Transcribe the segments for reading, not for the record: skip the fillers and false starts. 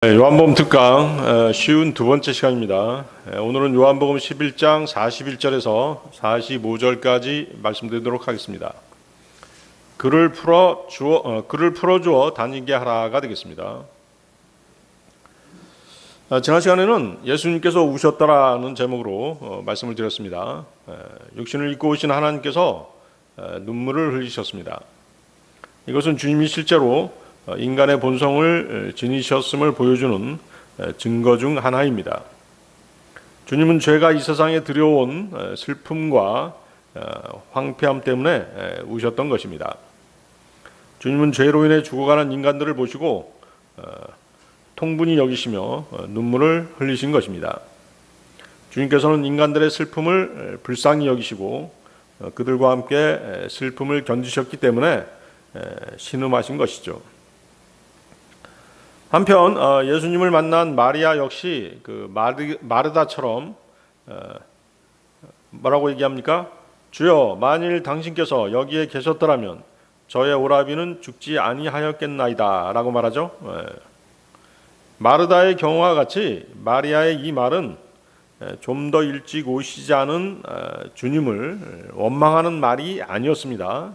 요한복음 특강 쉬운 두 번째 시간입니다. 오늘은 요한복음 11장 41절에서 45절까지 말씀드리도록 하겠습니다. 글을 풀어주어 다니게 하라가 되겠습니다. 지난 시간에는 예수님께서 우셨다라는 제목으로 말씀을 드렸습니다. 육신을 입고 오신 하나님께서 눈물을 흘리셨습니다. 이것은 주님이 실제로 인간의 본성을 지니셨음을 보여주는 증거 중 하나입니다. 주님은 죄가 이 세상에 들여온 슬픔과 황폐함 때문에 우셨던 것입니다. 주님은 죄로 인해 죽어가는 인간들을 보시고 통분히 여기시며 눈물을 흘리신 것입니다. 주님께서는 인간들의 슬픔을 불쌍히 여기시고 그들과 함께 슬픔을 견디셨기 때문에 신음하신 것이죠. 한편 예수님을 만난 마리아 역시 그 마르다처럼 뭐라고 얘기합니까? 주여, 만일 당신께서 여기에 계셨더라면 저의 오라비는 죽지 아니하였겠나이다 라고 말하죠. 마르다의 경우와 같이 마리아의 이 말은 좀 더 일찍 오시자는 주님을 원망하는 말이 아니었습니다.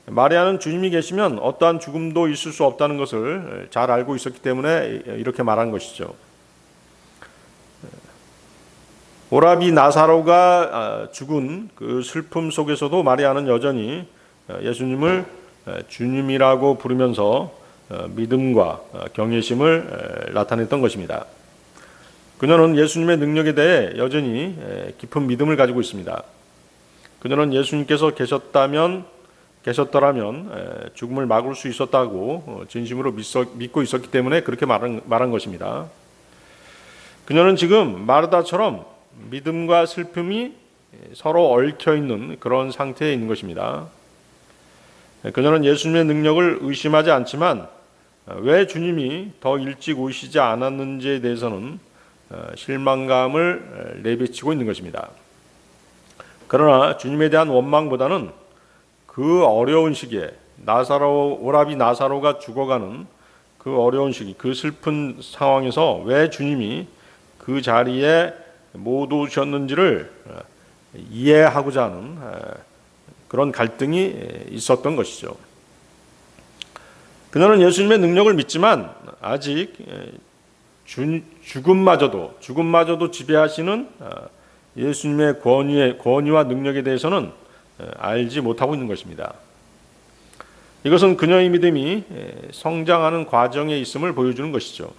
마리아는 주님이 계시면 어떠한 죽음도 있을 수 없다는 것을 잘 알고 있었기 때문에 이렇게 말한 것이죠. 오라비 나사로가 죽은 그 슬픔 속에서도 마리아는 여전히 예수님을 주님이라고 부르면서 믿음과 경외심을 나타냈던 것입니다. 그녀는 예수님의 능력에 대해 여전히 깊은 믿음을 가지고 있습니다. 그녀는 예수님께서 계셨더라면 죽음을 막을 수 있었다고 진심으로 믿고 있었기 때문에 그렇게 말한 것입니다. 그녀는 지금 마르다처럼 믿음과 슬픔이 서로 얽혀있는 그런 상태에 있는 것입니다. 그녀는 예수님의 능력을 의심하지 않지만 왜 주님이 더 일찍 오시지 않았는지에 대해서는 실망감을 내비치고 있는 것입니다. 그러나 주님에 대한 원망보다는 그 어려운 시기에 오라비 나사로가 죽어가는 그 어려운 시기, 그 슬픈 상황에서 왜 주님이 그 자리에 못 오셨는지를 이해하고자 하는 그런 갈등이 있었던 것이죠. 그녀는 예수님의 능력을 믿지만 아직 죽음마저도 지배하시는 예수님의 권위와 능력에 대해서는 알지 못하고 있는 것입니다. 이것은 그녀의 믿음이 성장하는 과정에 있음을 보여주는 것이죠.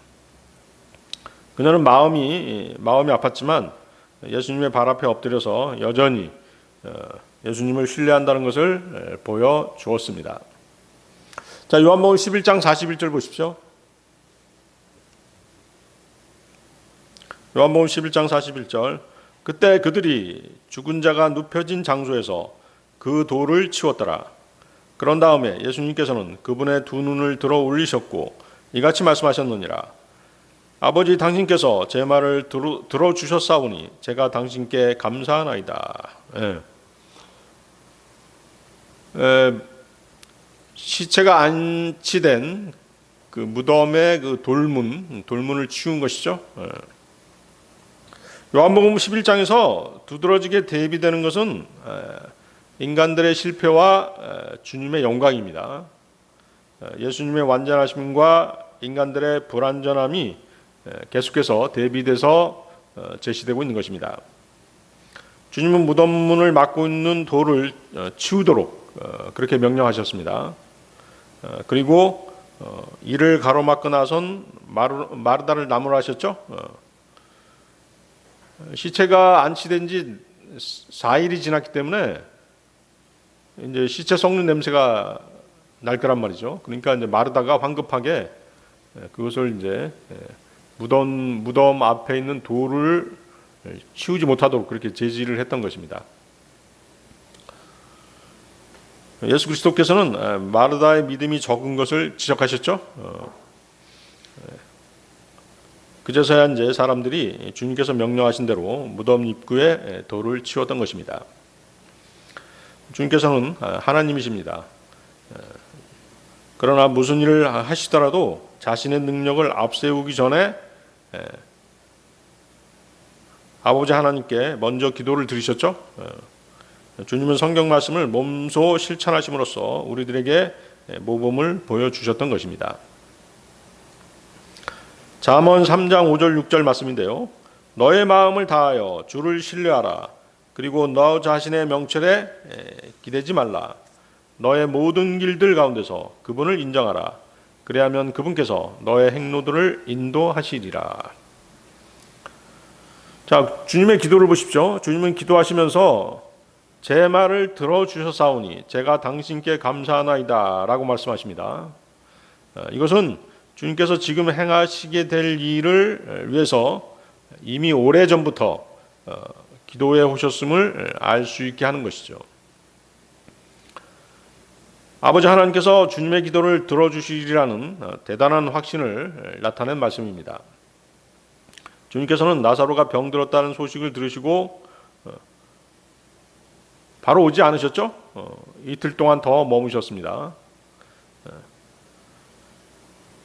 그녀는 마음이 아팠지만 예수님의 발 앞에 엎드려서 여전히 예수님을 신뢰한다는 것을 보여주었습니다. 자, 요한복음 11장 41절 보십시오. 요한복음 11장 41절. 그때 그들이 죽은 자가 눕혀진 장소에서 그 돌을 치웠더라. 그런 다음에 예수님께서는 그분의 두 눈을 들어 올리셨고 이같이 말씀하셨느니라. 아버지, 당신께서 제 말을 들어주셨사오니 제가 당신께 감사하나이다. 시체가 안치된 그 무덤의 그 돌문을 치운 것이죠. 요한복음 11장에서 두드러지게 대비되는 것은 인간들의 실패와 주님의 영광입니다. 예수님의 완전하심과 인간들의 불완전함이 계속해서 대비돼서 제시되고 있는 것입니다. 주님은 무덤문을 막고 있는 돌을 치우도록 그렇게 명령하셨습니다. 그리고 이를 가로막고 나선 마르다를 나무라하셨죠. 시체가 안치된 지 4일이 지났기 때문에 이제 시체 썩는 냄새가 날 거란 말이죠. 그러니까 이제 마르다가 황급하게 그것을 이제 무덤 앞에 있는 돌을 치우지 못하도록 그렇게 제지를 했던 것입니다. 예수 그리스도께서는 마르다의 믿음이 적은 것을 지적하셨죠. 그제서야 이제 사람들이 주님께서 명령하신 대로 무덤 입구에 돌을 치웠던 것입니다. 주님께서는 하나님이십니다. 그러나 무슨 일을 하시더라도 자신의 능력을 앞세우기 전에 아버지 하나님께 먼저 기도를 드리셨죠. 주님은 성경 말씀을 몸소 실천하심으로써 우리들에게 모범을 보여주셨던 것입니다. 잠언 3장 5절 6절 말씀인데요. 너의 마음을 다하여 주를 신뢰하라. 그리고 너 자신의 명철에 기대지 말라. 너의 모든 길들 가운데서 그분을 인정하라. 그래야면 그분께서 너의 행로들을 인도하시리라. 자, 주님의 기도를 보십시오. 주님은 기도하시면서 제 말을 들어주셨사오니 제가 당신께 감사하나이다 라고 말씀하십니다. 이것은 주님께서 지금 행하시게 될 일을 위해서 이미 오래전부터 기도해 오셨음을 알 수 있게 하는 것이죠. 아버지 하나님께서 주님의 기도를 들어주시리라는 대단한 확신을 나타낸 말씀입니다. 주님께서는 나사로가 병들었다는 소식을 들으시고 바로 오지 않으셨죠? 이틀 동안 더 머무셨습니다.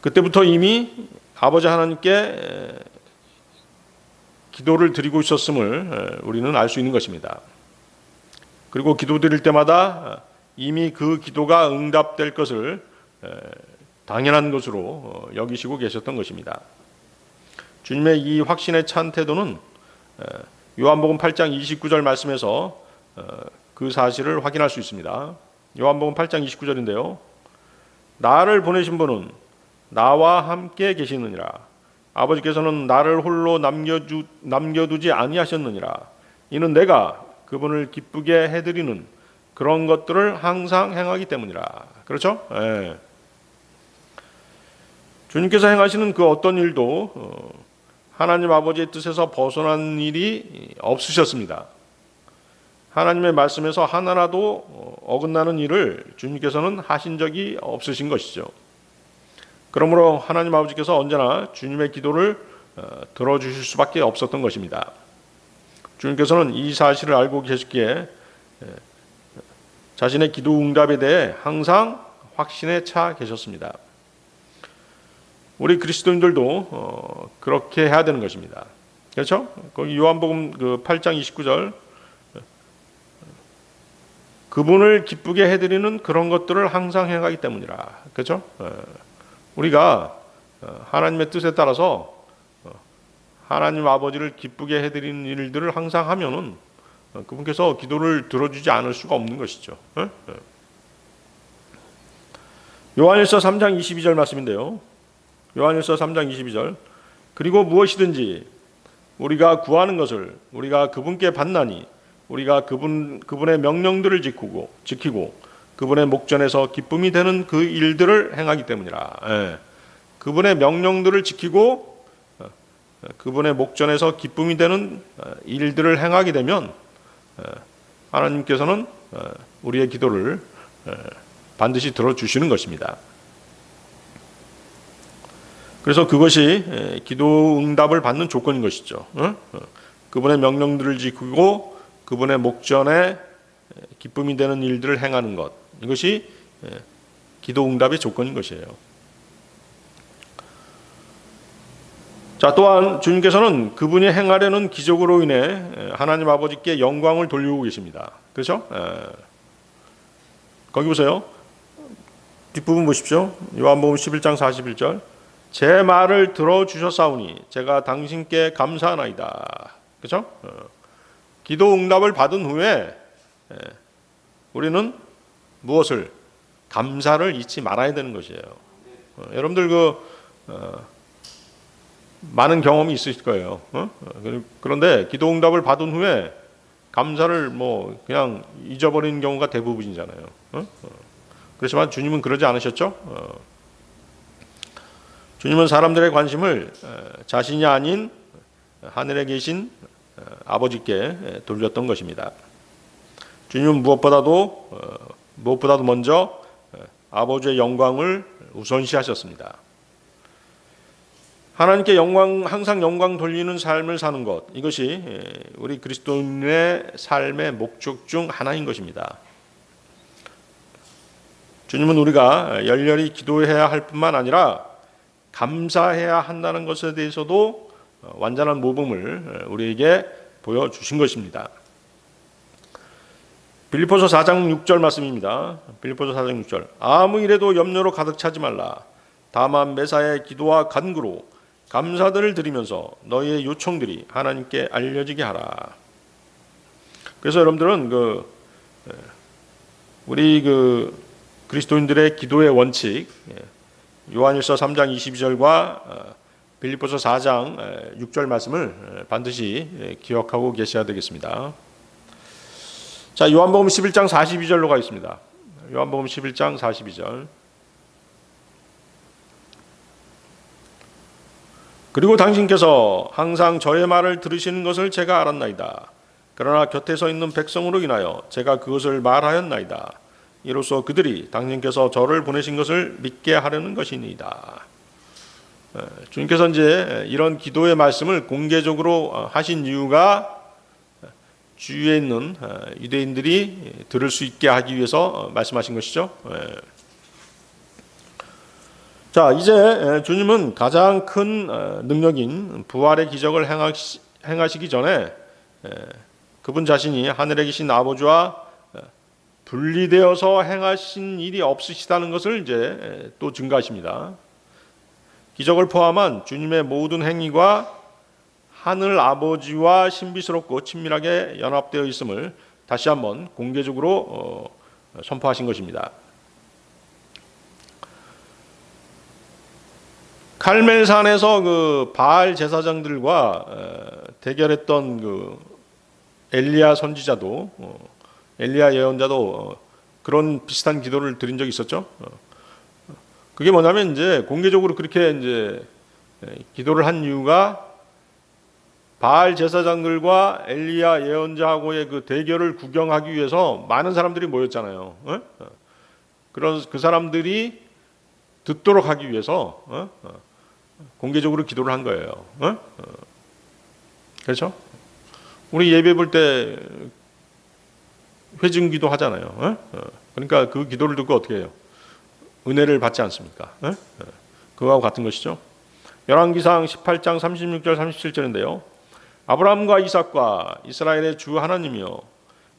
그때부터 이미 아버지 하나님께 기도를 드리고 있었음을 우리는 알 수 있는 것입니다. 그리고 기도 드릴 때마다 이미 그 기도가 응답될 것을 당연한 것으로 여기시고 계셨던 것입니다. 주님의 이 확신에 찬 태도는 요한복음 8장 29절 말씀에서 그 사실을 확인할 수 있습니다. 요한복음 8장 29절인데요. 나를 보내신 분은 나와 함께 계시느니라. 아버지께서는 나를 홀로 남겨두지 아니하셨느니라. 이는 내가 그분을 기쁘게 해드리는 그런 것들을 항상 행하기 때문이라. 그렇죠? 예. 주님께서 행하시는 그 어떤 일도 하나님 아버지의 뜻에서 벗어난 일이 없으셨습니다. 하나님의 말씀에서 하나라도 어긋나는 일을 주님께서는 하신 적이 없으신 것이죠. 그러므로 하나님 아버지께서 언제나 주님의 기도를 들어주실 수밖에 없었던 것입니다. 주님께서는 이 사실을 알고 계셨기에 자신의 기도 응답에 대해 항상 확신에 차 계셨습니다. 우리 그리스도인들도 그렇게 해야 되는 것입니다. 그렇죠? 거기 요한복음 8장 29절 그분을 기쁘게 해드리는 그런 것들을 항상 행하기 때문이라. 그렇죠? 우리가 하나님의 뜻에 따라서 하나님 아버지를 기쁘게 해드리는 일들을 항상 하면은 그분께서 기도를 들어주지 않을 수가 없는 것이죠. 요한일서 3장 22절 말씀인데요. 요한일서 3장 22절 그리고 무엇이든지 우리가 구하는 것을 우리가 그분께 받나니 우리가 그분의 명령들을 지키고 그분의 목전에서 기쁨이 되는 그 일들을 행하기 때문이라. 예. 그분의 명령들을 지키고 그분의 목전에서 기쁨이 되는 일들을 행하게 되면 하나님께서는 우리의 기도를 반드시 들어주시는 것입니다. 그래서 그것이 기도 응답을 받는 조건인 것이죠. 그분의 명령들을 지키고 그분의 목전에 기쁨이 되는 일들을 행하는 것, 이것이 기도 응답의 조건인 것이에요. 자, 또한 주님께서는 그분이 행하려는 기적으로 인해 하나님 아버지께 영광을 돌리고 계십니다. 그렇죠? 거기 보세요. 뒷부분 보십시오. 요한복음 11장 41절 제 말을 들어주셨사오니 제가 당신께 감사하나이다. 그렇죠? 기도 응답을 받은 후에 우리는 무엇을? 감사를 잊지 말아야 되는 것이에요. 여러분들 많은 경험이 있으실 거예요. 그런데 기도 응답을 받은 후에 감사를 그냥 잊어버리는 경우가 대부분이잖아요. 그렇지만 주님은 그러지 않으셨죠? 주님은 사람들의 관심을 자신이 아닌 하늘에 계신 아버지께 돌렸던 것입니다. 주님은 무엇보다도 먼저 아버지의 영광을 우선시하셨습니다. 하나님께 항상 영광 돌리는 삶을 사는 것, 이것이 우리 그리스도인의 삶의 목적 중 하나인 것입니다. 주님은 우리가 열렬히 기도해야 할 뿐만 아니라 감사해야 한다는 것에 대해서도 완전한 모범을 우리에게 보여주신 것입니다. 빌립보서 4장 6절 말씀입니다. 빌립보서 4장 6절. 아무 일에도 염려로 가득 차지 말라. 다만 매사에 기도와 간구로 감사들을 드리면서 너희의 요청들이 하나님께 알려지게 하라. 그래서 여러분들은 우리 그리스도인들의 기도의 원칙, 요한일서 3장 22절과 빌립보서 4장 6절 말씀을 반드시 기억하고 계셔야 되겠습니다. 자, 요한복음 11장 42절로 가겠습니다. 요한복음 11장 42절. 그리고 당신께서 항상 저의 말을 들으시는 것을 제가 알았나이다. 그러나 곁에 서 있는 백성으로 인하여 제가 그것을 말하였나이다. 이로써 그들이 당신께서 저를 보내신 것을 믿게 하려는 것이니이다. 주님께서 이제 이런 기도의 말씀을 공개적으로 하신 이유가 주위에 있는 유대인들이 들을 수 있게 하기 위해서 말씀하신 것이죠. 자, 이제 주님은 가장 큰 능력인 부활의 기적을 행하시기 전에 그분 자신이 하늘에 계신 아버지와 분리되어서 행하신 일이 없으시다는 것을 이제 또 증거하십니다. 기적을 포함한 주님의 모든 행위가 하늘 아버지와 신비스럽고 친밀하게 연합되어 있음을 다시 한번 공개적으로 선포하신 것입니다. 칼멜산에서 그 바알 제사장들과 대결했던 엘리야 선지자도 엘리야 예언자도 그런 비슷한 기도를 드린 적이 있었죠. 그게 뭐냐면 이제 공개적으로 그렇게 이제 기도를 한 이유가 바알 제사장들과 엘리야 예언자하고의 그 대결을 구경하기 위해서 많은 사람들이 모였잖아요. 그런 그 사람들이 듣도록 하기 위해서 공개적으로 기도를 한 거예요. 그렇죠? 우리 예배 볼 때 회중기도 하잖아요. 그러니까 그 기도를 듣고 어떻게 해요? 은혜를 받지 않습니까? 그거하고 같은 것이죠. 열왕기상 18장 36절 37절인데요. 아브라함과 이삭과 이스라엘의 주 하나님이여,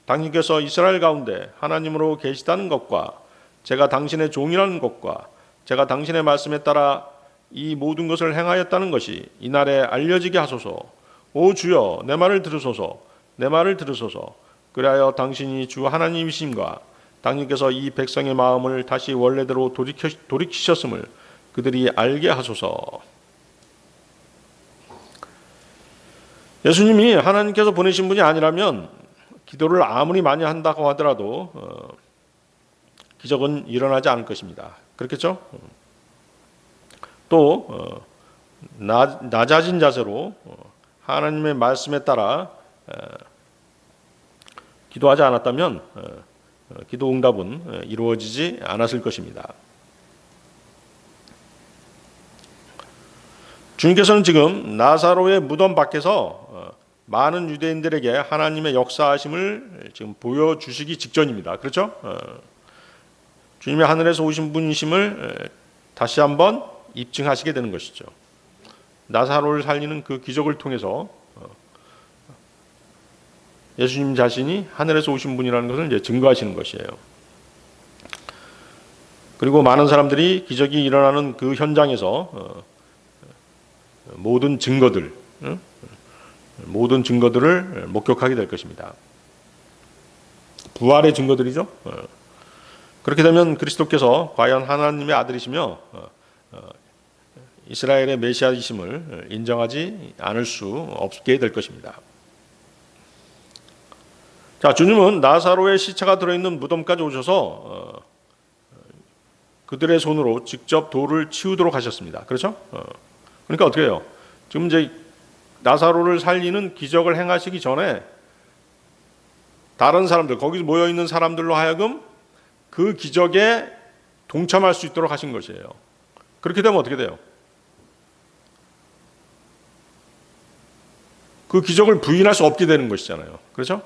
당신께서 이스라엘 가운데 하나님으로 계시다는 것과 제가 당신의 종이라는 것과 제가 당신의 말씀에 따라 이 모든 것을 행하였다는 것이 이날에 알려지게 하소서. 오 주여, 내 말을 들으소서. 내 말을 들으소서. 그리하여 당신이 주 하나님이심과 당신께서 이 백성의 마음을 다시 원래대로 돌이키셨음을 그들이 알게 하소서. 예수님이 하나님께서 보내신 분이 아니라면 기도를 아무리 많이 한다고 하더라도 기적은 일어나지 않을 것입니다. 그렇겠죠? 또 낮아진 자세로 하나님의 말씀에 따라 기도하지 않았다면 기도 응답은 이루어지지 않았을 것입니다. 주님께서는 지금 나사로의 무덤 밖에서 많은 유대인들에게 하나님의 역사하심을 지금 보여주시기 직전입니다. 그렇죠? 주님이 하늘에서 오신 분이심을 다시 한번 입증하시게 되는 것이죠. 나사로를 살리는 그 기적을 통해서 예수님 자신이 하늘에서 오신 분이라는 것을 이제 증거하시는 것이에요. 그리고 많은 사람들이 기적이 일어나는 그 현장에서 모든 증거들을 목격하게 될 것입니다. 부활의 증거들이죠. 그렇게 되면 그리스도께서 과연 하나님의 아들이시며 이스라엘의 메시아이심을 인정하지 않을 수 없게 될 것입니다. 자, 주님은 나사로의 시체가 들어있는 무덤까지 오셔서 그들의 손으로 직접 돌을 치우도록 하셨습니다. 그렇죠? 그러니까 어떻게 해요? 지금 이제 나사로를 살리는 기적을 행하시기 전에 다른 사람들, 거기 모여 있는 사람들로 하여금 그 기적에 동참할 수 있도록 하신 것이에요. 그렇게 되면 어떻게 돼요? 그 기적을 부인할 수 없게 되는 것이잖아요. 그렇죠?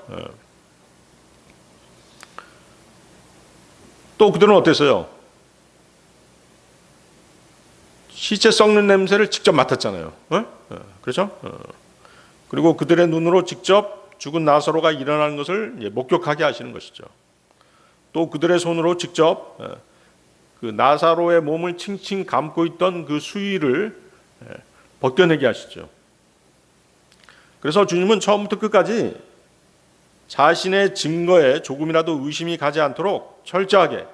또 그들은 어땠어요? 시체 썩는 냄새를 직접 맡았잖아요. 그렇죠? 그리고 그들의 눈으로 직접 죽은 나사로가 일어나는 것을 목격하게 하시는 것이죠. 또 그들의 손으로 직접 그 나사로의 몸을 칭칭 감고 있던 그 수의를 벗겨내게 하시죠. 그래서 주님은 처음부터 끝까지 자신의 증거에 조금이라도 의심이 가지 않도록 철저하게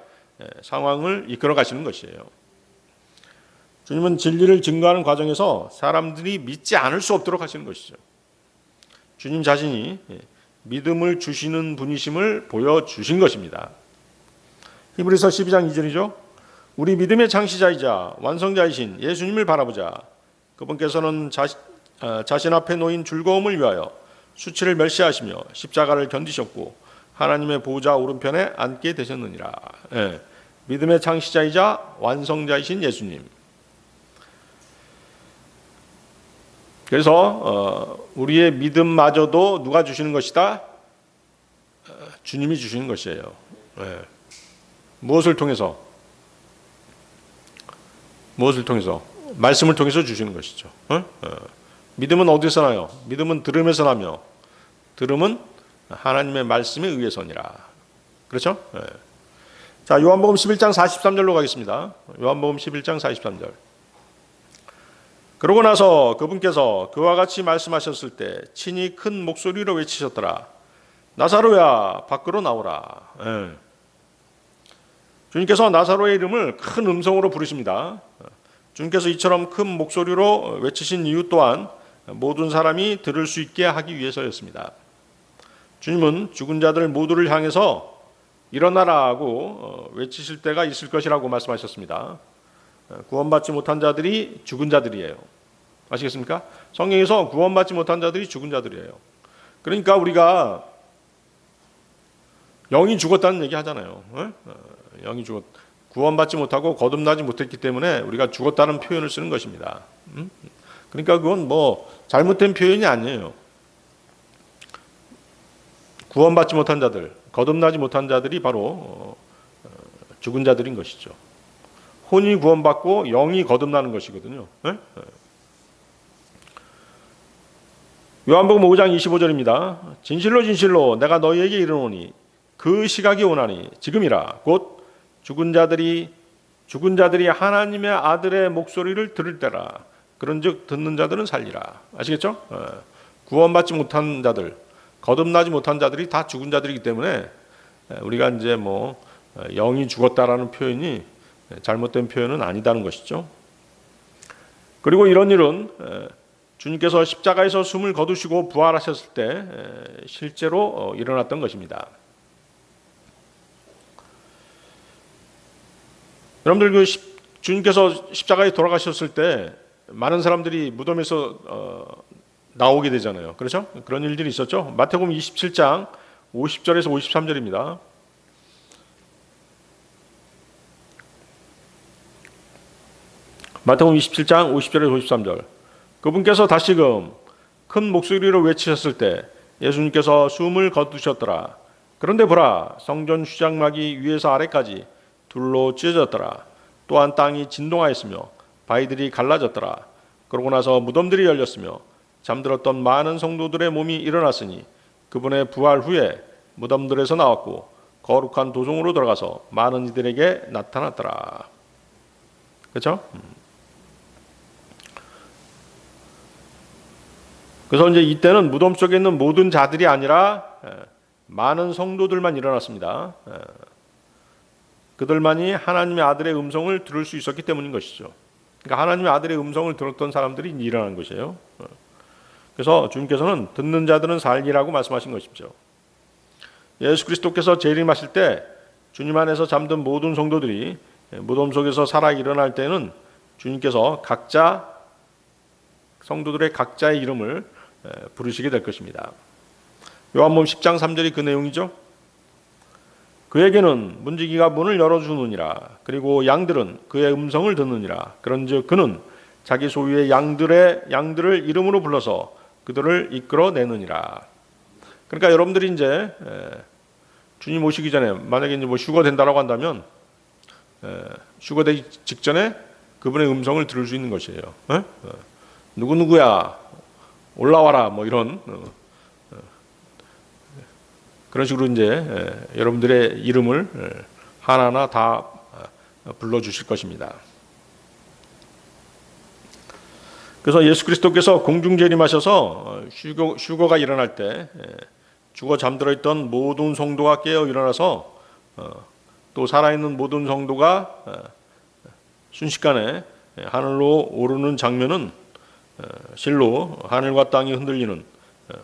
상황을 이끌어 가시는 것이에요. 주님은 진리를 증거하는 과정에서 사람들이 믿지 않을 수 없도록 하시는 것이죠. 주님 자신이 믿음을 주시는 분이심을 보여주신 것입니다. 히브리서 12장 2절이죠. 우리 믿음의 창시자이자 완성자이신 예수님을 바라보자. 그분께서는 자신 앞에 놓인 즐거움을 위하여 수치를 멸시하시며 십자가를 견디셨고 하나님의 보좌 오른편에 앉게 되셨느니라. 믿음의 창시자이자 완성자이신 예수님. 그래서 우리의 믿음마저도 누가 주시는 것이다? 주님이 주시는 것이에요. 무엇을 통해서? 무엇을 통해서? 말씀을 통해서 주시는 것이죠. 믿음은 어디서 나요? 믿음은 들음에서 나며 들음은 하나님의 말씀에 의해서니라. 그렇죠? 자, 요한복음 11장 43절로 가겠습니다. 요한복음 11장 43절. 그러고 나서 그분께서 그와 같이 말씀하셨을 때 친히 큰 목소리로 외치셨더라. 나사로야, 밖으로 나오라. 주님께서 나사로의 이름을 큰 음성으로 부르십니다. 주님께서 이처럼 큰 목소리로 외치신 이유 또한 모든 사람이 들을 수 있게 하기 위해서였습니다. 주님은 죽은 자들 모두를 향해서 일어나라고 외치실 때가 있을 것이라고 말씀하셨습니다. 구원받지 못한 자들이 죽은 자들이에요. 아시겠습니까? 성경에서 구원받지 못한 자들이 죽은 자들이에요. 그러니까 우리가 영이 죽었다는 얘기 하잖아요. 영이 구원받지 못하고 거듭나지 못했기 때문에 우리가 죽었다는 표현을 쓰는 것입니다. 그러니까 그건 뭐 잘못된 표현이 아니에요. 구원받지 못한 자들, 거듭나지 못한 자들이 바로 죽은 자들인 것이죠. 혼이 구원받고 영이 거듭나는 것이거든요. 요한복음 5장 25절입니다. 진실로 진실로 내가 너희에게 이르노니 그 시각이 오나니 지금이라. 곧 죽은 자들이 하나님의 아들의 목소리를 들을 때라. 그런즉 듣는 자들은 살리라. 아시겠죠? 구원받지 못한 자들, 거듭나지 못한 자들이 다 죽은 자들이기 때문에 우리가 이제 뭐 영이 죽었다라는 표현이 잘못된 표현은 아니다는 것이죠. 그리고 이런 일은 주님께서 십자가에서 숨을 거두시고 부활하셨을 때 실제로 일어났던 것입니다. 여러분들 주님께서 십자가에 돌아가셨을 때 많은 사람들이 무덤에서 나오게 되잖아요. 그렇죠? 그런 일들이 있었죠. 마태복음 27장 50절에서 53절입니다. 마태복음 27장 50절에서 53절. 그분께서 다시금 큰 목소리로 외치셨을 때 예수님께서 숨을 거두셨더라. 그런데 보라, 성전 휘장막이 위에서 아래까지 둘로 찢어졌더라. 또한 땅이 진동하였으며 바위들이 갈라졌더라. 그러고 나서 무덤들이 열렸으며 잠들었던 많은 성도들의 몸이 일어났으니 그분의 부활 후에 무덤들에서 나왔고 거룩한 도성으로 들어가서 많은 이들에게 나타났더라. 그렇죠? 그래서 이제 이때는 무덤 속에 있는 모든 자들이 아니라 많은 성도들만 일어났습니다. 그들만이 하나님의 아들의 음성을 들을 수 있었기 때문인 것이죠. 그러니까 하나님의 아들의 음성을 들었던 사람들이 일어난 것이에요. 그래서 주님께서는 듣는 자들은 살리라고 말씀하신 것이죠. 예수 그리스도께서 재림하실 때 주님 안에서 잠든 모든 성도들이 무덤 속에서 살아 일어날 때는 주님께서 각자 성도들의 각자의 이름을 부르시게 될 것입니다. 요한복음 10장 3절이 그 내용이죠. 그에게는 문지기가 문을 열어주느니라. 그리고 양들은 그의 음성을 듣느니라. 그런즉 그는 자기 소유의 양들을 이름으로 불러서 그들을 이끌어내느니라. 그러니까 여러분들이 이제 주님 오시기 전에 만약에 이제 뭐 휴거된다라고 한다면 휴거되기 직전에 그분의 음성을 들을 수 있는 것이에요. 누구누구야 올라와라 뭐 이런 그런 식으로 이제 여러분들의 이름을 하나하나 다 불러주실 것입니다. 그래서 예수 그리스도께서 공중 재림하셔서 휴거가 일어날 때 죽어 잠들어 있던 모든 성도가 깨어 일어나서 또 살아있는 모든 성도가 순식간에 하늘로 오르는 장면은 실로 하늘과 땅이 흔들리는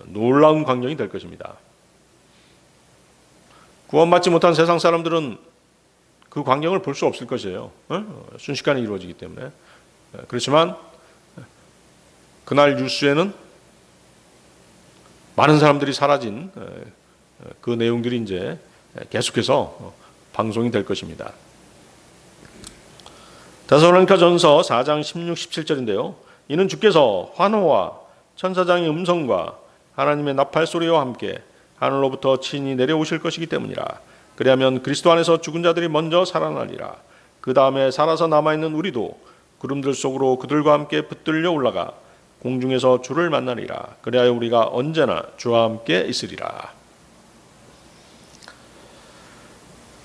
놀라운 광경이 될 것입니다. 구원받지 못한 세상 사람들은 그 광경을 볼 수 없을 것이에요. 순식간에 이루어지기 때문에. 그렇지만 그날 뉴스에는 많은 사람들이 사라진 그 내용들이 이제 계속해서 방송이 될 것입니다. 데살로니가전서 4장 16, 17절인데요. 이는 주께서 환호와 천사장의 음성과 하나님의 나팔 소리와 함께 하늘로부터 친히 내려오실 것이기 때문이라. 그리하면 그리스도 안에서 죽은 자들이 먼저 살아나리라. 그 다음에 살아서 남아있는 우리도 구름들 속으로 그들과 함께 붙들려 올라가 공중에서 주를 만나리라. 그리하여 우리가 언제나 주와 함께 있으리라.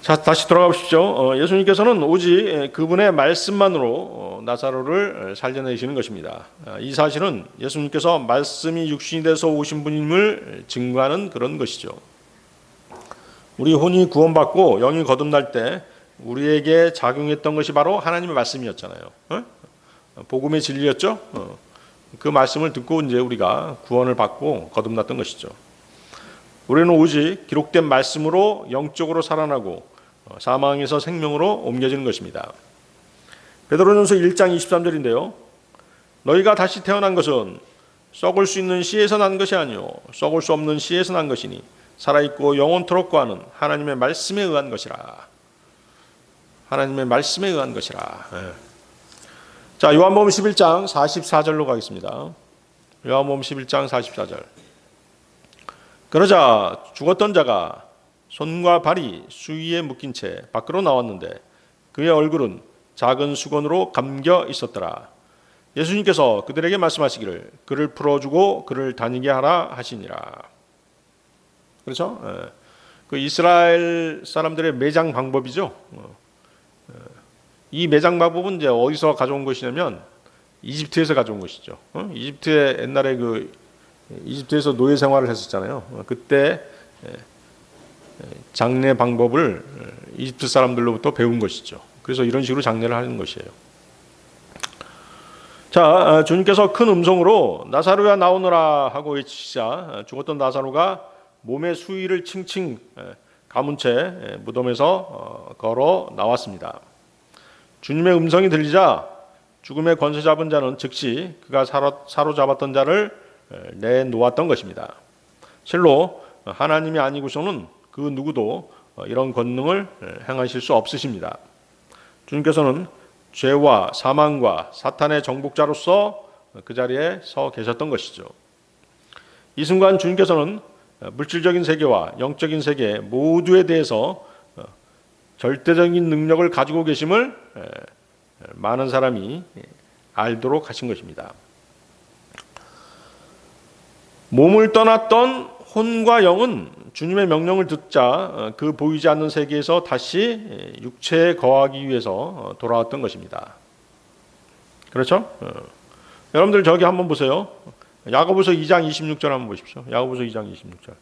자, 다시 돌아가 보십시오. 예수님께서는 오직 그분의 말씀만으로 나사로를 살려내시는 것입니다. 이 사실은 예수님께서 말씀이 육신이 돼서 오신 분임을 증거하는 그런 것이죠. 우리 혼이 구원받고 영이 거듭날 때 우리에게 작용했던 것이 바로 하나님의 말씀이었잖아요. 복음의 진리였죠. 그 말씀을 듣고 이제 우리가 구원을 받고 거듭났던 것이죠. 우리는 오직 기록된 말씀으로 영적으로 살아나고 사망에서 생명으로 옮겨지는 것입니다. 베드로전서 1장 23절인데요. 너희가 다시 태어난 것은 썩을 수 있는 씨에서 난 것이 아니요 썩을 수 없는 씨에서 난 것이니 살아있고 영원토록 거하는 하나님의 말씀에 의한 것이라. 하나님의 말씀에 의한 것이라. 자, 요한복음 11장 44절로 가겠습니다. 요한복음 11장 44절. 그러자 죽었던 자가 손과 발이 수위에 묶인 채 밖으로 나왔는데 그의 얼굴은 작은 수건으로 감겨 있었더라. 예수님께서 그들에게 말씀하시기를 그를 풀어주고 그를 다니게 하라 하시니라. 그렇죠? 그 이스라엘 사람들의 매장 방법이죠. 이 매장 방법은 이제 어디서 가져온 것이냐면 이집트에서 가져온 것이죠. 이집트에 옛날에 그 이집트에서 노예 생활을 했었잖아요. 그때 장례 방법을 이집트 사람들로부터 배운 것이죠. 그래서 이런 식으로 장례를 하는 것이에요. 자, 주님께서 큰 음성으로 나사로야 나오너라 하고 외치시자 죽었던 나사로가 몸의 수위를 칭칭 감은 채 무덤에서 걸어 나왔습니다. 주님의 음성이 들리자 죽음의 권세 잡은 자는 즉시 그가 사로잡았던 자를 내놓았던 것입니다. 실로 하나님이 아니고서는 그 누구도 이런 권능을 행하실 수 없으십니다. 주님께서는 죄와 사망과 사탄의 정복자로서 그 자리에 서 계셨던 것이죠. 이 순간 주님께서는 물질적인 세계와 영적인 세계 모두에 대해서 절대적인 능력을 가지고 계심을 많은 사람이 알도록 하신 것입니다. 몸을 떠났던 혼과 영은 주님의 명령을 듣자 그 보이지 않는 세계에서 다시 육체에 거하기 위해서 돌아왔던 것입니다. 그렇죠? 여러분들 저기 한번 보세요. 야고보서 2장 26절 한번 보십시오. 야고보서 2장 26절.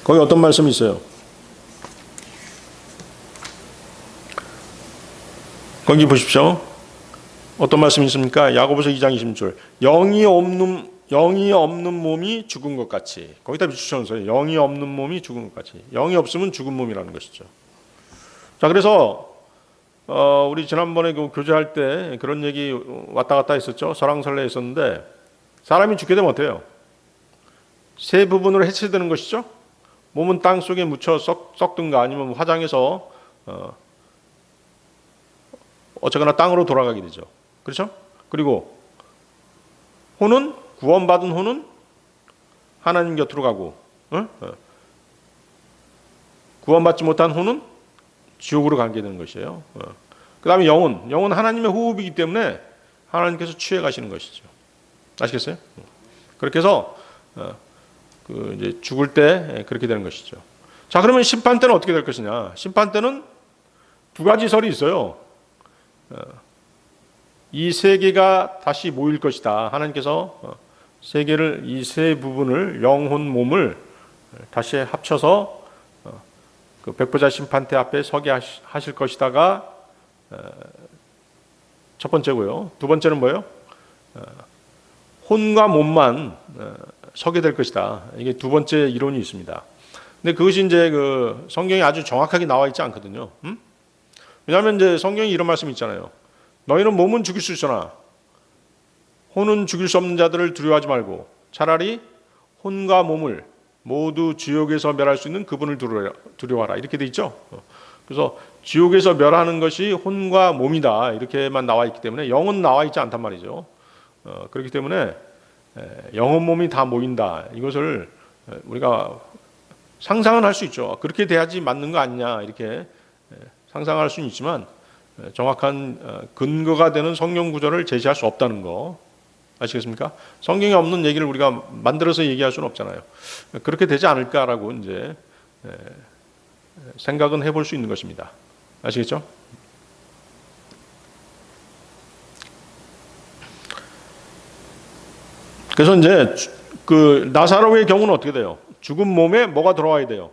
거기 어떤 말씀이 있어요? 거기 보십시오. 어떤 말씀이 있습니까? 야고보서 2장 26절. 영이 없는 몸이 죽은 것 같이. 거기다 비추셔놓으세요. 영이 없는 몸이 죽은 것 같이. 영이 없으면 죽은 몸이라는 것이죠. 자, 그래서 우리 지난번에 그 교제할 때 그런 얘기 왔다 갔다 했었죠. 설왕설래 했었는데 사람이 죽게 되면 어때요? 세 부분으로 해체되는 것이죠. 몸은 땅 속에 묻혀 썩든가 아니면 화장해서 어쨌거나 땅으로 돌아가게 되죠. 그렇죠? 그리고 혼은 구원받은 혼은 하나님 곁으로 가고, 구원받지 못한 혼은 지옥으로 가게 되는 것이에요. 그 다음에 영은 하나님의 호흡이기 때문에 하나님께서 취해 가시는 것이죠. 아시겠어요? 그렇게 해서 이제 죽을 때 그렇게 되는 것이죠. 자, 그러면 심판 때는 어떻게 될 것이냐? 심판 때는 두 가지 설이 있어요. 이 세계가 다시 모일 것이다. 하나님께서 세계를, 이 세 부분을, 영혼, 몸을 다시 합쳐서 그 백보자 심판대 앞에 서게 하실 것이다가 첫 번째고요. 두 번째는 뭐예요? 혼과 몸만 서게 될 것이다. 이게 두 번째 이론이 있습니다. 근데 그것이 이제 그 성경에 아주 정확하게 나와 있지 않거든요. 왜냐하면 이제 성경에 이런 말씀이 있잖아요. 너희는 몸은 죽일 수 있으나 혼은 죽일 수 없는 자들을 두려워하지 말고 차라리 혼과 몸을 모두 지옥에서 멸할 수 있는 그분을 두려워하라. 이렇게 돼 있죠. 그래서 지옥에서 멸하는 것이 혼과 몸이다. 이렇게만 나와 있기 때문에 영은 나와 있지 않단 말이죠. 그렇기 때문에 영혼 몸이 다 모인다. 이것을 우리가 상상은 할 수 있죠. 그렇게 돼야지 맞는 거 아니냐 이렇게 상상할 수는 있지만 정확한 근거가 되는 성경 구절을 제시할 수 없다는 거 아시겠습니까? 성경에 없는 얘기를 우리가 만들어서 얘기할 수는 없잖아요. 그렇게 되지 않을까라고 이제 생각은 해볼 수 있는 것입니다. 아시겠죠? 그래서 이제 그 나사로의 경우는 어떻게 돼요? 죽은 몸에 뭐가 들어와야 돼요?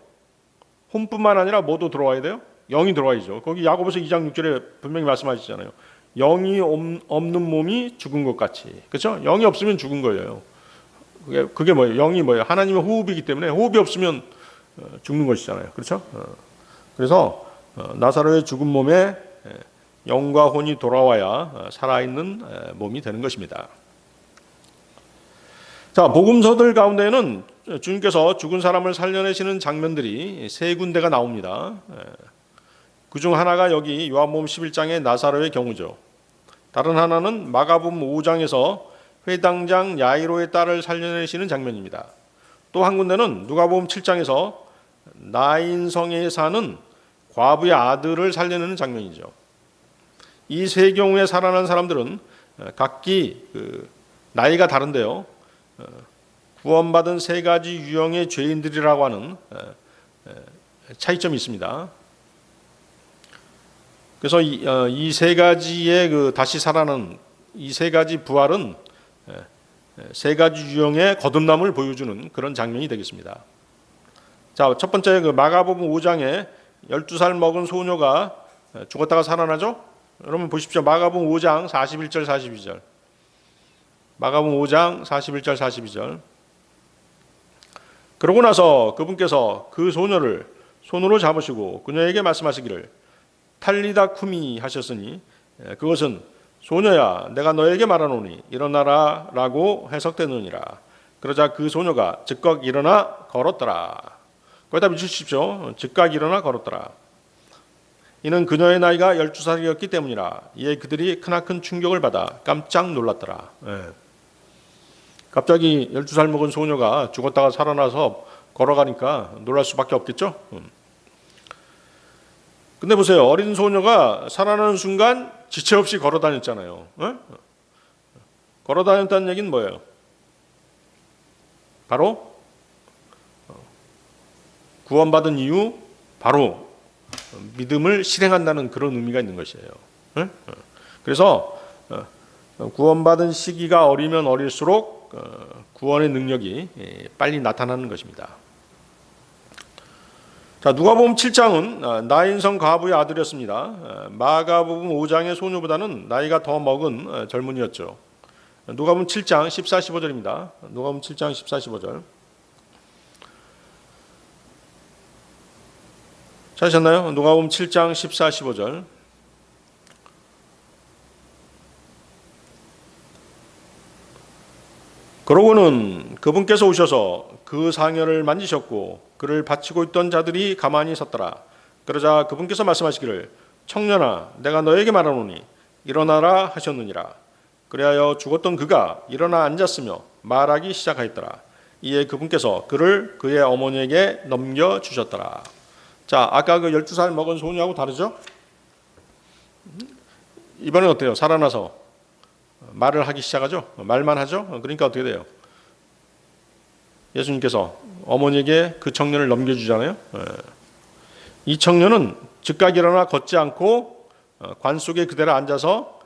혼뿐만 아니라 뭐도 들어와야 돼요? 영이 들어와야죠. 거기 야고보서 2장 6절에 분명히 말씀하시잖아요. 영이 없는 몸이 죽은 것 같이. 그렇죠? 영이 없으면 죽은 거예요. 그게 뭐예요? 영이 뭐예요? 하나님의 호흡이기 때문에 호흡이 없으면 죽는 것이잖아요. 그렇죠? 그래서 나사로의 죽은 몸에 영과 혼이 돌아와야 살아있는 몸이 되는 것입니다. 자, 복음서들 가운데는 주님께서 죽은 사람을 살려내시는 장면들이 세 군데가 나옵니다. 그중 하나가 여기 요한복음 11장의 나사로의 경우죠. 다른 하나는 마가복음 5장에서 회당장 야이로의 딸을 살려내시는 장면입니다. 또 한 군데는 누가복음 7장에서 나인성에 사는 과부의 아들을 살려내는 장면이죠. 이 세 경우에 살아난 사람들은 각기 나이가 다른데요. 구원받은 세 가지 유형의 죄인들이라고 하는 차이점이 있습니다. 그래서 이 세 가지의 다시 살아난 이 세 가지 부활은 세 가지 유형의 거듭남을 보여주는 그런 장면이 되겠습니다. 자, 첫 번째 마가복음 5장에 12살 먹은 소녀가 죽었다가 살아나죠? 여러분 보십시오. 마가복음 5장 41절 42절. 마가복음 5장 41절 42절. 그러고 나서 그분께서 그 소녀를 손으로 잡으시고 그녀에게 말씀하시기를 탈리다 쿠미 하셨으니 그것은 소녀야 내가 너에게 말하노니 일어나라 라고 해석되느니라. 그러자 그 소녀가 즉각 일어나 걸었더라. 거기다 붙이십시오. 즉각 일어나 걸었더라. 이는 그녀의 나이가 12살이었기 때문이라. 이에 그들이 크나큰 충격을 받아 깜짝 놀랐더라. 갑자기 12살 먹은 소녀가 죽었다가 살아나서 걸어가니까 놀랄 수밖에 없겠죠. 근데 보세요. 어린 소녀가 살아나는 순간 지체 없이 걸어 다녔잖아요. 걸어 다녔다는 얘기는 뭐예요? 바로 구원받은 이후 바로 믿음을 실행한다는 그런 의미가 있는 것이에요. 그래서 구원받은 시기가 어리면 어릴수록 구원의 능력이 빨리 나타나는 것입니다. 자, 누가복음 7장은 나인성 과부의 아들이었습니다. 마가복음 5장의 소녀보다는 나이가 더 먹은 젊은이였죠. 누가복음 7장 14, 15절입니다. 누가복음 7장 14, 15절. 찾으셨나요? 누가복음 7장 14, 15절. 그러고는 그분께서 오셔서 그 상여를 만지셨고 그를 바치고 있던 자들이 가만히 섰더라. 그러자 그분께서 말씀하시기를 청년아 내가 너에게 말하노니 일어나라 하셨느니라. 그리하여 죽었던 그가 일어나 앉았으며 말하기 시작하였더라. 이에 그분께서 그를 그의 어머니에게 넘겨주셨더라. 자, 아까 그 12살 먹은 소녀하고 다르죠? 이번엔 어때요? 살아나서 말을 하기 시작하죠? 말만 하죠? 그러니까 어떻게 돼요? 예수님께서 어머니에게 그 청년을 넘겨주잖아요. 이 청년은 즉각 일어나 걷지 않고 관 속에 그대로 앉아서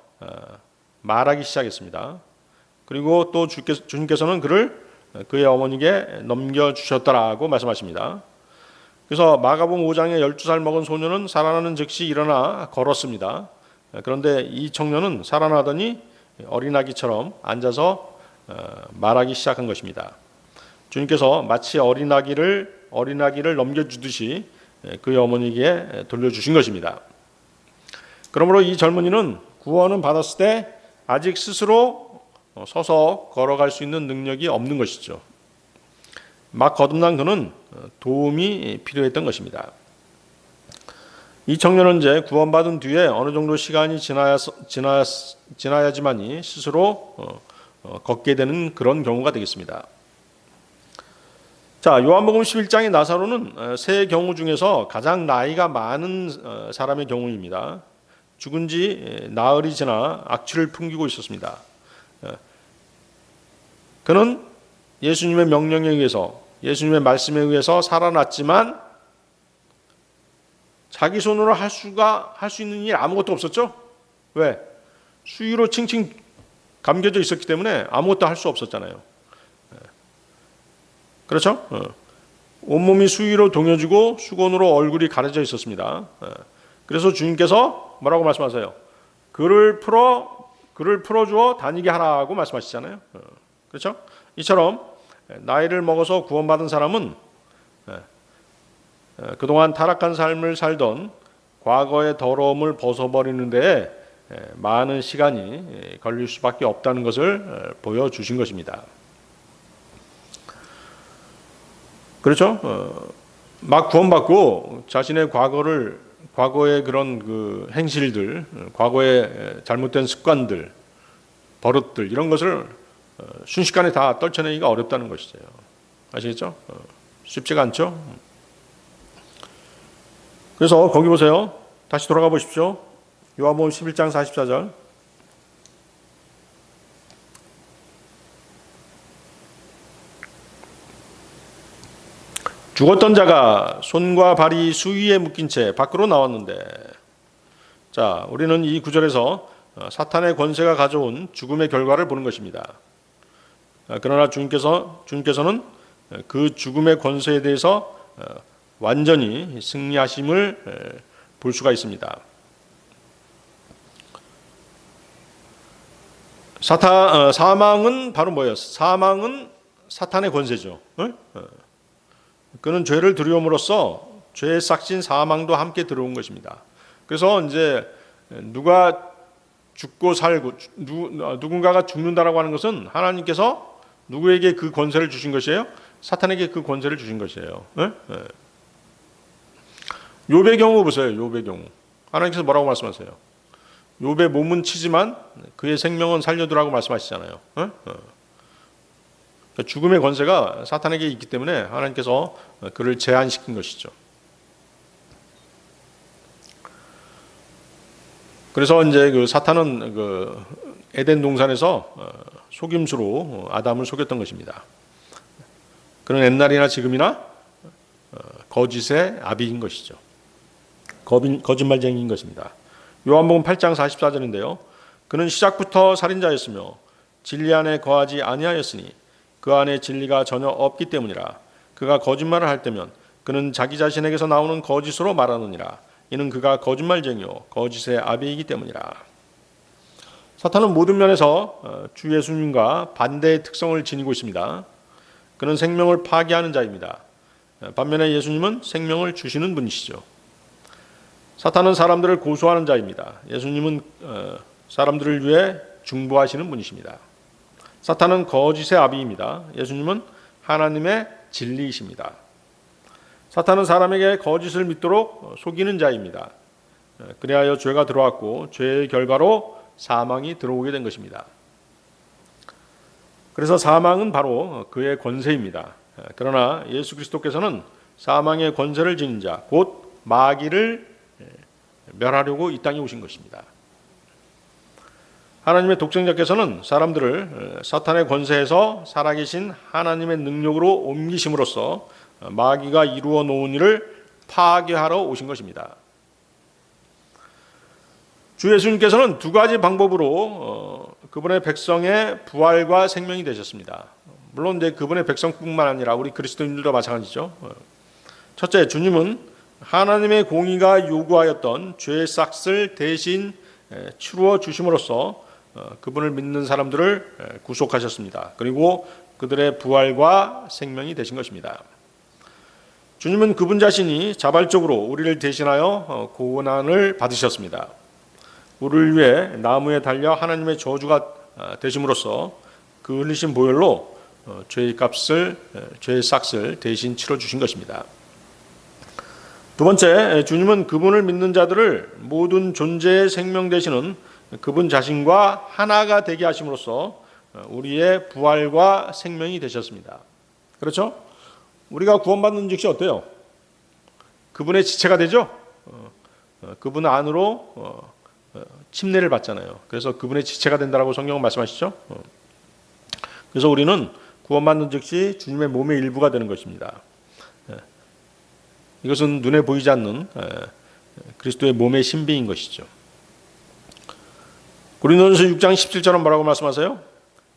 말하기 시작했습니다. 그리고 또 주님께서는 그를 그의 어머니에게 넘겨주셨다라고 말씀하십니다. 그래서 마가복음 5장에 12살 먹은 소녀는 살아나는 즉시 일어나 걸었습니다. 그런데 이 청년은 살아나더니 어린아기처럼 앉아서 말하기 시작한 것입니다. 주님께서 마치 어린아기를 넘겨주듯이 그의 어머니에게 돌려주신 것입니다. 그러므로 이 젊은이는 구원은 받았을 때 아직 스스로 서서 걸어갈 수 있는 능력이 없는 것이죠. 막 거듭난 그는 도움이 필요했던 것입니다. 이 청년은 이제 구원받은 뒤에 어느 정도 시간이 지나야지만이 스스로 걷게 되는 그런 경우가 되겠습니다. 자, 요한복음 11장의 나사로는 세 경우 중에서 가장 나이가 많은 사람의 경우입니다. 죽은 지 나흘이 지나 악취를 풍기고 있었습니다. 그는 예수님의 명령에 의해서, 예수님의 말씀에 의해서 살아났지만 자기 손으로 할 수 있는 일 아무것도 없었죠? 왜? 수위로 칭칭 감겨져 있었기 때문에 아무것도 할 수 없었잖아요. 그렇죠? 온몸이 수위로 동여지고 수건으로 얼굴이 가려져 있었습니다. 그래서 주님께서 뭐라고 말씀하세요? 그를 풀어주어 다니게 하라고 말씀하시잖아요. 그렇죠? 이처럼 나이를 먹어서 구원받은 사람은 그동안 타락한 삶을 살던 과거의 더러움을 벗어버리는 데에 많은 시간이 걸릴 수밖에 없다는 것을 보여주신 것입니다. 그렇죠? 막 구원받고 자신의 과거의 그런 그 행실들, 과거의 잘못된 습관들, 버릇들 이런 것을 순식간에 다 떨쳐내기가 어렵다는 것이죠. 아시겠죠? 쉽지가 않죠? 그래서 거기 보세요. 다시 돌아가 보십시오. 요한복음 11장 44절. 죽었던 자가 손과 발이 수위에 묶인 채 밖으로 나왔는데, 자, 우리는 이 구절에서 사탄의 권세가 가져온 죽음의 결과를 보는 것입니다. 그러나 주님께서는 그 죽음의 권세에 대해서 완전히 승리하심을 볼 수가 있습니다. 사망은 바로 뭐예요? 사망은 사탄의 권세죠. 그는 죄를 두려움으로써 죄의 싹신 사망도 함께 들어온 것입니다. 그래서 이제 누가 죽고 살고 누군가가 죽는다라고 하는 것은 하나님께서 누구에게 그 권세를 주신 것이에요? 사탄에게 그 권세를 주신 것이에요. 욥의 경우 보세요. 욥의 경우 하나님께서 뭐라고 말씀하세요? 욥의 몸은 치지만 그의 생명은 살려두라고 말씀하시잖아요. 죽음의 권세가 사탄에게 있기 때문에 하나님께서 그를 제한시킨 것이죠. 그래서 이제 그 사탄은 그 에덴 동산에서 속임수로 아담을 속였던 것입니다. 그는 옛날이나 지금이나 거짓의 아비인 것이죠. 거짓말쟁이인 것입니다. 요한복음 8장 44절인데요. 그는 시작부터 살인자였으며 진리 안에 거하지 아니하였으니 그 안에 진리가 전혀 없기 때문이라. 그가 거짓말을 할 때면 그는 자기 자신에게서 나오는 거짓으로 말하느니라. 이는 그가 거짓말쟁이요 거짓의 아비이기 때문이라. 사탄은 모든 면에서 주 예수님과 반대의 특성을 지니고 있습니다. 그는 생명을 파괴하는 자입니다. 반면에 예수님은 생명을 주시는 분이시죠. 사탄은 사람들을 고소하는 자입니다. 예수님은 사람들을 위해 중보하시는 분이십니다. 사탄은 거짓의 아비입니다. 예수님은 하나님의 진리이십니다. 사탄은 사람에게 거짓을 믿도록 속이는 자입니다. 그리하여 죄가 들어왔고 죄의 결과로 사망이 들어오게 된 것입니다. 그래서 사망은 바로 그의 권세입니다. 그러나 예수 그리스도께서는 사망의 권세를 지닌 자, 곧 마귀를 멸하려고 이 땅에 오신 것입니다. 하나님의 독생자께서는 사람들을 사탄의 권세에서 살아계신 하나님의 능력으로 옮기심으로써 마귀가 이루어 놓은 일을 파괴하러 오신 것입니다. 주 예수님께서는 두 가지 방법으로 그분의 백성의 부활과 생명이 되셨습니다. 물론 이제 그분의 백성뿐만 아니라 우리 그리스도인들도 마찬가지죠. 첫째, 주님은 하나님의 공의가 요구하였던 죄의 싹을 대신 치루어 주심으로써 그분을 믿는 사람들을 구속하셨습니다. 그리고 그들의 부활과 생명이 되신 것입니다. 주님은 그분 자신이 자발적으로 우리를 대신하여 고난을 받으셨습니다. 우리를 위해 나무에 달려 하나님의 저주가 되심으로써 그 흘리신 보혈로 죄의 값을, 죄의 싹을 대신 치러주신 것입니다. 두 번째, 주님은 그분을 믿는 자들을 모든 존재의 생명 되시는 그분 자신과 하나가 되게 하심으로써 우리의 부활과 생명이 되셨습니다. 그렇죠? 우리가 구원받는 즉시 어때요? 그분의 지체가 되죠? 그분 안으로 침례를 받잖아요. 그래서 그분의 지체가 된다라고 성경은 말씀하시죠? 그래서 우리는 구원받는 즉시 주님의 몸의 일부가 되는 것입니다. 이것은 눈에 보이지 않는 그리스도의 몸의 신비인 것이죠. 고린도전서 6장 17절은 뭐라고 말씀하세요?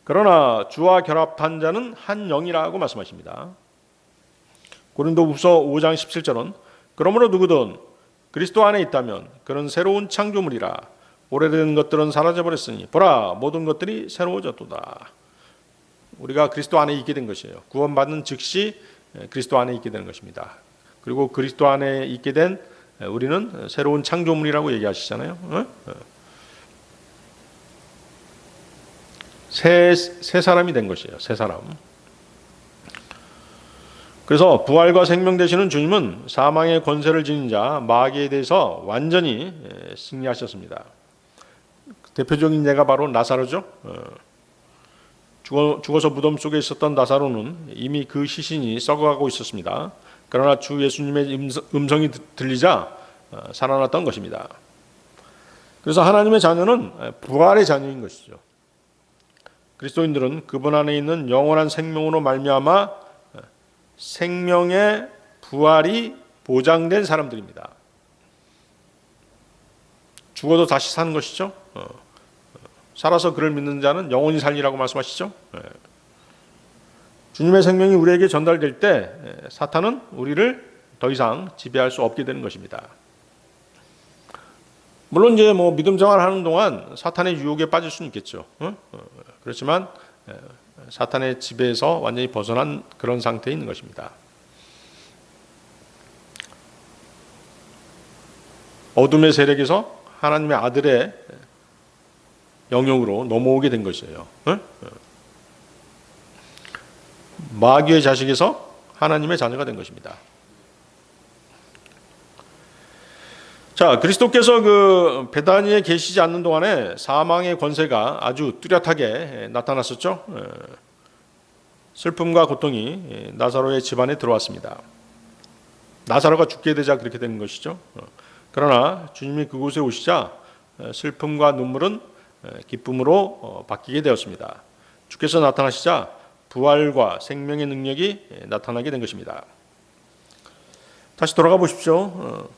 그러나 주와 결합한 자는 한 영이라고 말씀하십니다. 고린도후서 5장 17절은 그러므로 누구든 그리스도 안에 있다면 그는 새로운 창조물이라 오래된 것들은 사라져버렸으니 보라 모든 것들이 새로워졌도다. 우리가 그리스도 안에 있게 된 것이에요. 구원받는 즉시 그리스도 안에 있게 되는 것입니다. 그리고 그리스도 안에 있게 된 우리는 새로운 창조물이라고 얘기하시잖아요. 새 사람이 된 것이에요. 새 사람. 그래서 부활과 생명 되시는 주님은 사망의 권세를 지닌 자 마귀에 대해서 완전히 승리하셨습니다. 대표적인 예가 바로 나사로죠. 죽어서 무덤 속에 있었던 나사로는 이미 그 시신이 썩어가고 있었습니다. 그러나 주 예수님의 음성이 들리자 살아났던 것입니다. 그래서 하나님의 자녀는 부활의 자녀인 것이죠. 그리스도인들은 그분 안에 있는 영원한 생명으로 말미암아 생명의 부활이 보장된 사람들입니다. 죽어도 다시 사는 것이죠. 살아서 그를 믿는 자는 영원히 살리라고 말씀하시죠. 주님의 생명이 우리에게 전달될 때 사탄은 우리를 더 이상 지배할 수 없게 되는 것입니다. 물론 이제 믿음 생활하는 동안 사탄의 유혹에 빠질 수는 있겠죠. 그렇지만 사탄의 지배에서 완전히 벗어난 그런 상태에 있는 것입니다. 어둠의 세력에서 하나님의 아들의 영역으로 넘어오게 된 것이에요. 마귀의 자식에서 하나님의 자녀가 된 것입니다. 자, 그리스도께서 그 베다니에 계시지 않는 동안에 사망의 권세가 아주 뚜렷하게 나타났었죠. 슬픔과 고통이 나사로의 집안에 들어왔습니다. 나사로가 죽게 되자 그렇게 되는 것이죠. 그러나 주님이 그곳에 오시자 슬픔과 눈물은 기쁨으로 바뀌게 되었습니다. 주께서 나타나시자 부활과 생명의 능력이 나타나게 된 것입니다. 다시 돌아가 보십시오.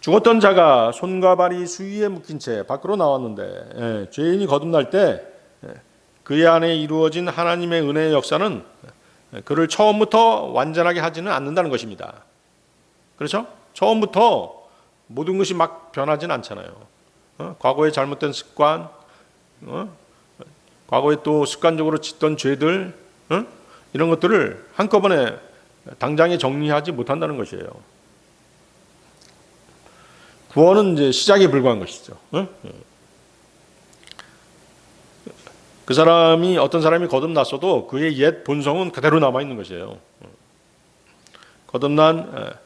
죽었던 자가 손과 발이 수위에 묶인 채 밖으로 나왔는데 죄인이 거듭날 때 그의 안에 이루어진 하나님의 은혜의 역사는 그를 처음부터 완전하게 하지는 않는다는 것입니다. 그렇죠? 처음부터 모든 것이 막 변하지는 않잖아요. 과거의 잘못된 습관, 과거에 또 습관적으로 짓던 죄들, 이런 것들을 한꺼번에 당장에 정리하지 못한다는 것이에요. 구원은 이제 시작에 불과한 것이죠. 그 사람이 어떤 사람이 거듭났어도 그의 옛 본성은 그대로 남아 있는 것이에요. 거듭난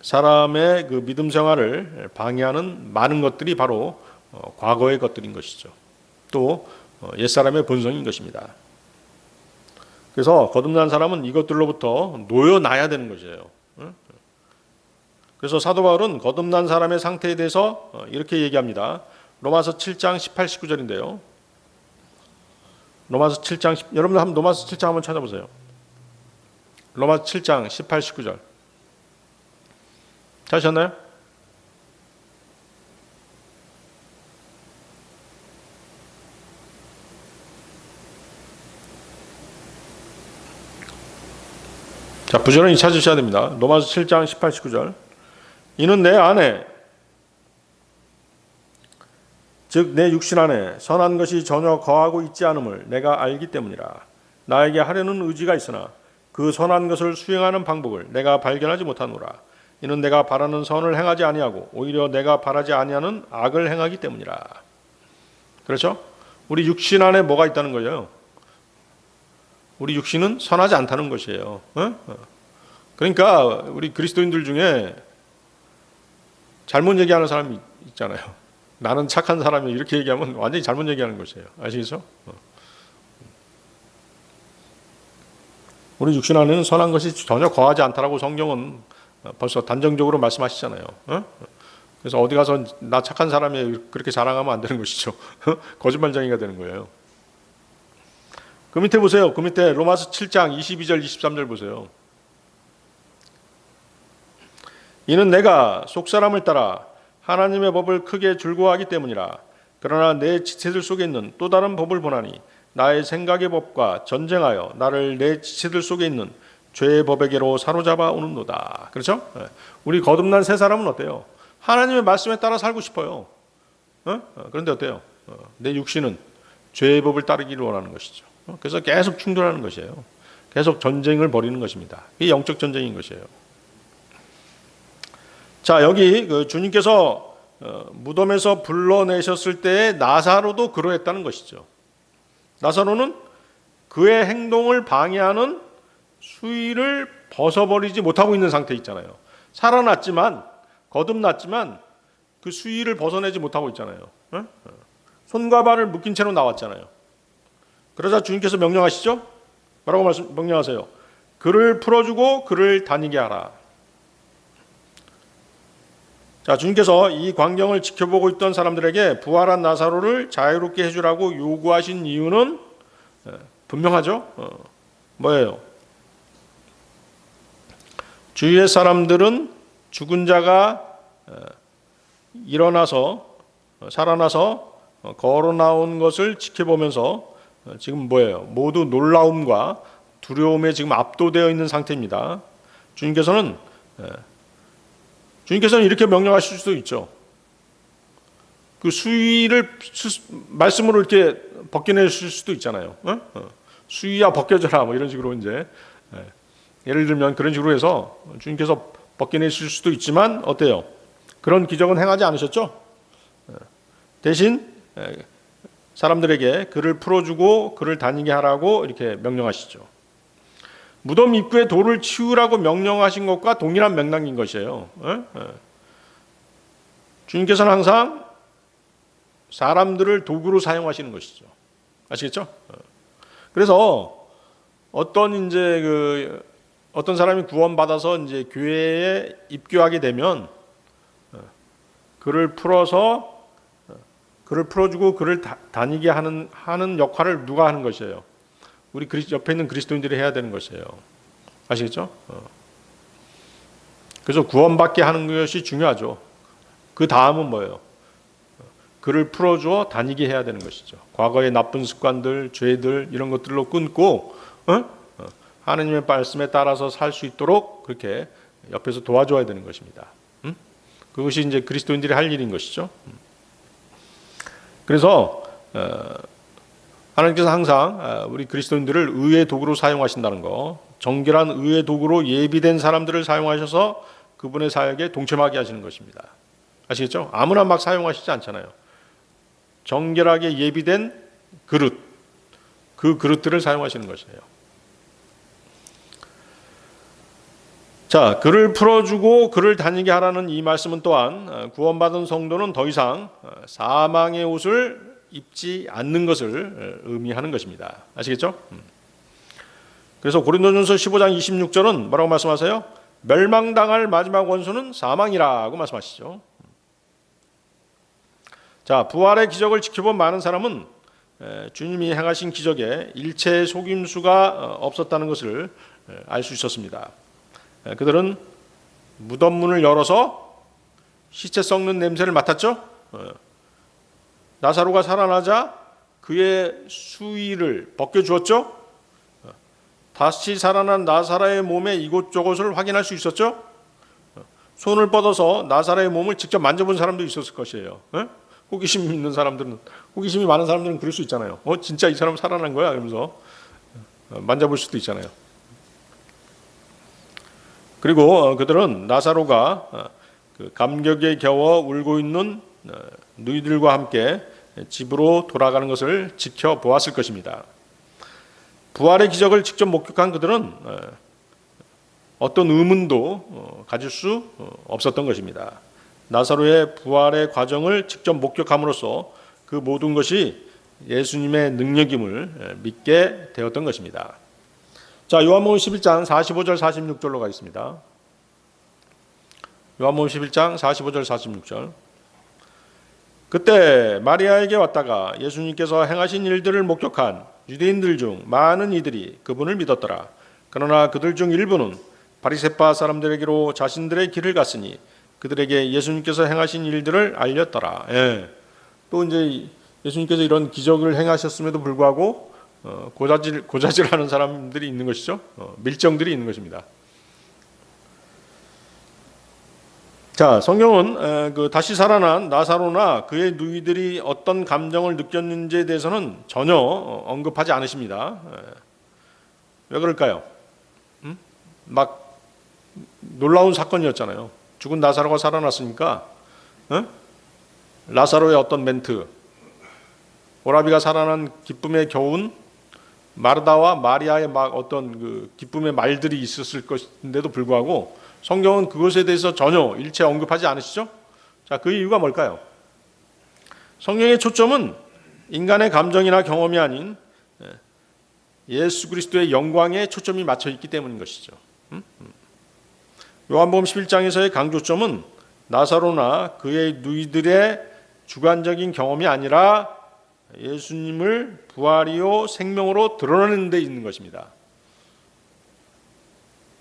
사람의 그 믿음 생활을 방해하는 많은 것들이 바로 과거의 것들인 것이죠. 또 옛사람의 본성인 것입니다. 그래서 거듭난 사람은 이것들로부터 놓여놔야 되는 것이에요. 그래서 사도 바울은 거듭난 사람의 상태에 대해서 이렇게 얘기합니다. 로마서 7장 18, 19절인데요. 로마서 7장, 여러분들 한번 로마서 7장 한번 찾아보세요. 로마서 7장 18, 19절. 찾으셨나요? 자, 부지런히 찾으셔야 됩니다. 로마서 7장 18, 19절. 이는 내 안에, 즉 내 육신 안에 선한 것이 전혀 거하고 있지 않음을 내가 알기 때문이라. 나에게 하려는 의지가 있으나 그 선한 것을 수행하는 방법을 내가 발견하지 못하노라. 이는 내가 바라는 선을 행하지 아니하고 오히려 내가 바라지 아니하는 악을 행하기 때문이라. 그렇죠? 우리 육신 안에 뭐가 있다는 거예요? 우리 육신은 선하지 않다는 것이에요. 그러니까 우리 그리스도인들 중에 잘못 얘기하는 사람이 있잖아요. 나는 착한 사람이 이렇게 얘기하면 완전히 잘못 얘기하는 것이에요. 아시겠죠? 우리 육신 안에는 선한 것이 전혀 거하지 않다라고 성경은 벌써 단정적으로 말씀하시잖아요. 그래서 어디 가서 나 착한 사람이 그렇게 자랑하면 안 되는 것이죠. 거짓말쟁이가 되는 거예요. 그 밑에 보세요. 그 밑에 로마서 7장 22절 23절 보세요. 이는 내가 속사람을 따라 하나님의 법을 크게 즐거워하기 때문이라. 그러나 내 지체들 속에 있는 또 다른 법을 보나니 나의 생각의 법과 전쟁하여 나를 내 지체들 속에 있는 죄의 법에게로 사로잡아 오는도다. 그렇죠? 우리 거듭난 새 사람은 어때요? 하나님의 말씀에 따라 살고 싶어요. 그런데 어때요? 내 육신은 죄의 법을 따르기를 원하는 것이죠. 그래서 계속 충돌하는 것이에요. 계속 전쟁을 벌이는 것입니다. 이게 영적 전쟁인 것이에요. 자, 여기 주님께서 무덤에서 불러내셨을 때 나사로도 그러했다는 것이죠. 나사로는 그의 행동을 방해하는 수위를 벗어버리지 못하고 있는 상태에 있잖아요. 살아났지만, 거듭났지만 그 수위를 벗어내지 못하고 있잖아요. 손과 발을 묶인 채로 나왔잖아요. 그러자 주님께서 명령하시죠? 뭐라고 명령하세요? 그를 풀어주고 그를 다니게 하라. 자, 주님께서 이 광경을 지켜보고 있던 사람들에게 부활한 나사로를 자유롭게 해주라고 요구하신 이유는 분명하죠? 뭐예요? 주위의 사람들은 죽은 자가 일어나서 살아나서 걸어 나온 것을 지켜보면서 지금 뭐예요? 모두 놀라움과 두려움에 지금 압도되어 있는 상태입니다. 주님께서는 이렇게 명령하실 수도 있죠. 그 수위를 말씀으로 이렇게 벗겨내실 수도 있잖아요. 수위야 벗겨져라 뭐 이런 식으로 이제 예를 들면 그런 식으로 해서 주님께서 벗겨내실 수도 있지만 어때요? 그런 기적은 행하지 않으셨죠? 대신 사람들에게 그를 풀어주고 그를 다니게 하라고 이렇게 명령하시죠. 무덤 입구에 돌을 치우라고 명령하신 것과 동일한 맥락인 것이에요. 주님께서는 항상 사람들을 도구로 사용하시는 것이죠. 아시겠죠? 그래서 어떤 사람이 구원받아서 이제 교회에 입교하게 되면 그를 풀어주고 그를 다니게 하는 역할을 누가 하는 것이에요? 우리 옆에 있는 그리스도인들이 해야 되는 것이에요. 아시겠죠? 그래서 구원받게 하는 것이 중요하죠. 그 다음은 뭐예요? 그를 풀어주어 다니게 해야 되는 것이죠. 과거의 나쁜 습관들, 죄들 이런 것들로 끊고 하나님의 말씀에 따라서 살 수 있도록 그렇게 옆에서 도와줘야 되는 것입니다. 그것이 이제 그리스도인들이 할 일인 것이죠. 그래서 하나님께서 항상 우리 그리스도인들을 의의 도구로 사용하신다는 거, 정결한 의의 도구로 예비된 사람들을 사용하셔서 그분의 사역에 동참하게 하시는 것입니다. 아시겠죠? 아무나 막 사용하시지 않잖아요. 정결하게 예비된 그릇, 그 그릇들을 사용하시는 것이에요. 자, 그를 풀어주고 그를 다니게 하라는 이 말씀은 또한 구원받은 성도는 더 이상 사망의 옷을 입지 않는 것을 의미하는 것입니다. 아시겠죠? 그래서 고린도전서 15장 26절은 뭐라고 말씀하세요? 멸망당할 마지막 원수는 사망이라고 말씀하시죠. 자, 부활의 기적을 지켜본 많은 사람은 주님이 행하신 기적에 일체의 속임수가 없었다는 것을 알 수 있었습니다. 그들은 무덤 문을 열어서 시체 썩는 냄새를 맡았죠. 나사로가 살아나자 그의 수의를 벗겨주었죠. 다시 살아난 나사로의 몸의 이곳저곳을 확인할 수 있었죠. 손을 뻗어서 나사로의 몸을 직접 만져본 사람도 있었을 것이에요. 호기심 있는 사람들은, 호기심이 많은 사람들은 그럴 수 있잖아요. 진짜 이 사람 살아난 거야? 이러면서 만져볼 수도 있잖아요. 그리고 그들은 나사로가 그 감격에 겨워 울고 있는 누이들과 함께 집으로 돌아가는 것을 지켜보았을 것입니다. 부활의 기적을 직접 목격한 그들은 어떤 의문도 가질 수 없었던 것입니다. 나사로의 부활의 과정을 직접 목격함으로써 그 모든 것이 예수님의 능력임을 믿게 되었던 것입니다. 자, 요한복음 11장 45절 46절로 가겠습니다. 요한복음 11장 45절 46절. 그때 마리아에게 왔다가 예수님께서 행하신 일들을 목격한 유대인들 중 많은 이들이 그분을 믿었더라. 그러나 그들 중 일부는 바리새파 사람들에게로 자신들의 길을 갔으니 그들에게 예수님께서 행하신 일들을 알렸더라. 또 이제 예수님께서 이런 기적을 행하셨음에도 불구하고 고자질하는 사람들이 있는 것이죠. 밀정들이 있는 것입니다. 자, 성경은 그 다시 살아난 나사로나 그의 누이들이 어떤 감정을 느꼈는지에 대해서는 전혀 언급하지 않으십니다. 왜 그럴까요? 막 놀라운 사건이었잖아요. 죽은 나사로가 살아났으니까 나사로의 어떤 멘트, 오라비가 살아난 기쁨의 교훈, 마르다와 마리아의 막 어떤 그 기쁨의 말들이 있었을 것인데도 불구하고 성경은 그것에 대해서 전혀 일체 언급하지 않으시죠? 자, 그 이유가 뭘까요? 성경의 초점은 인간의 감정이나 경험이 아닌 예수 그리스도의 영광에 초점이 맞춰 있기 때문인 것이죠. 요한복음 11장에서의 강조점은 나사로나 그의 누이들의 주관적인 경험이 아니라 예수님을 부활이요 생명으로 드러내는 데 있는 것입니다.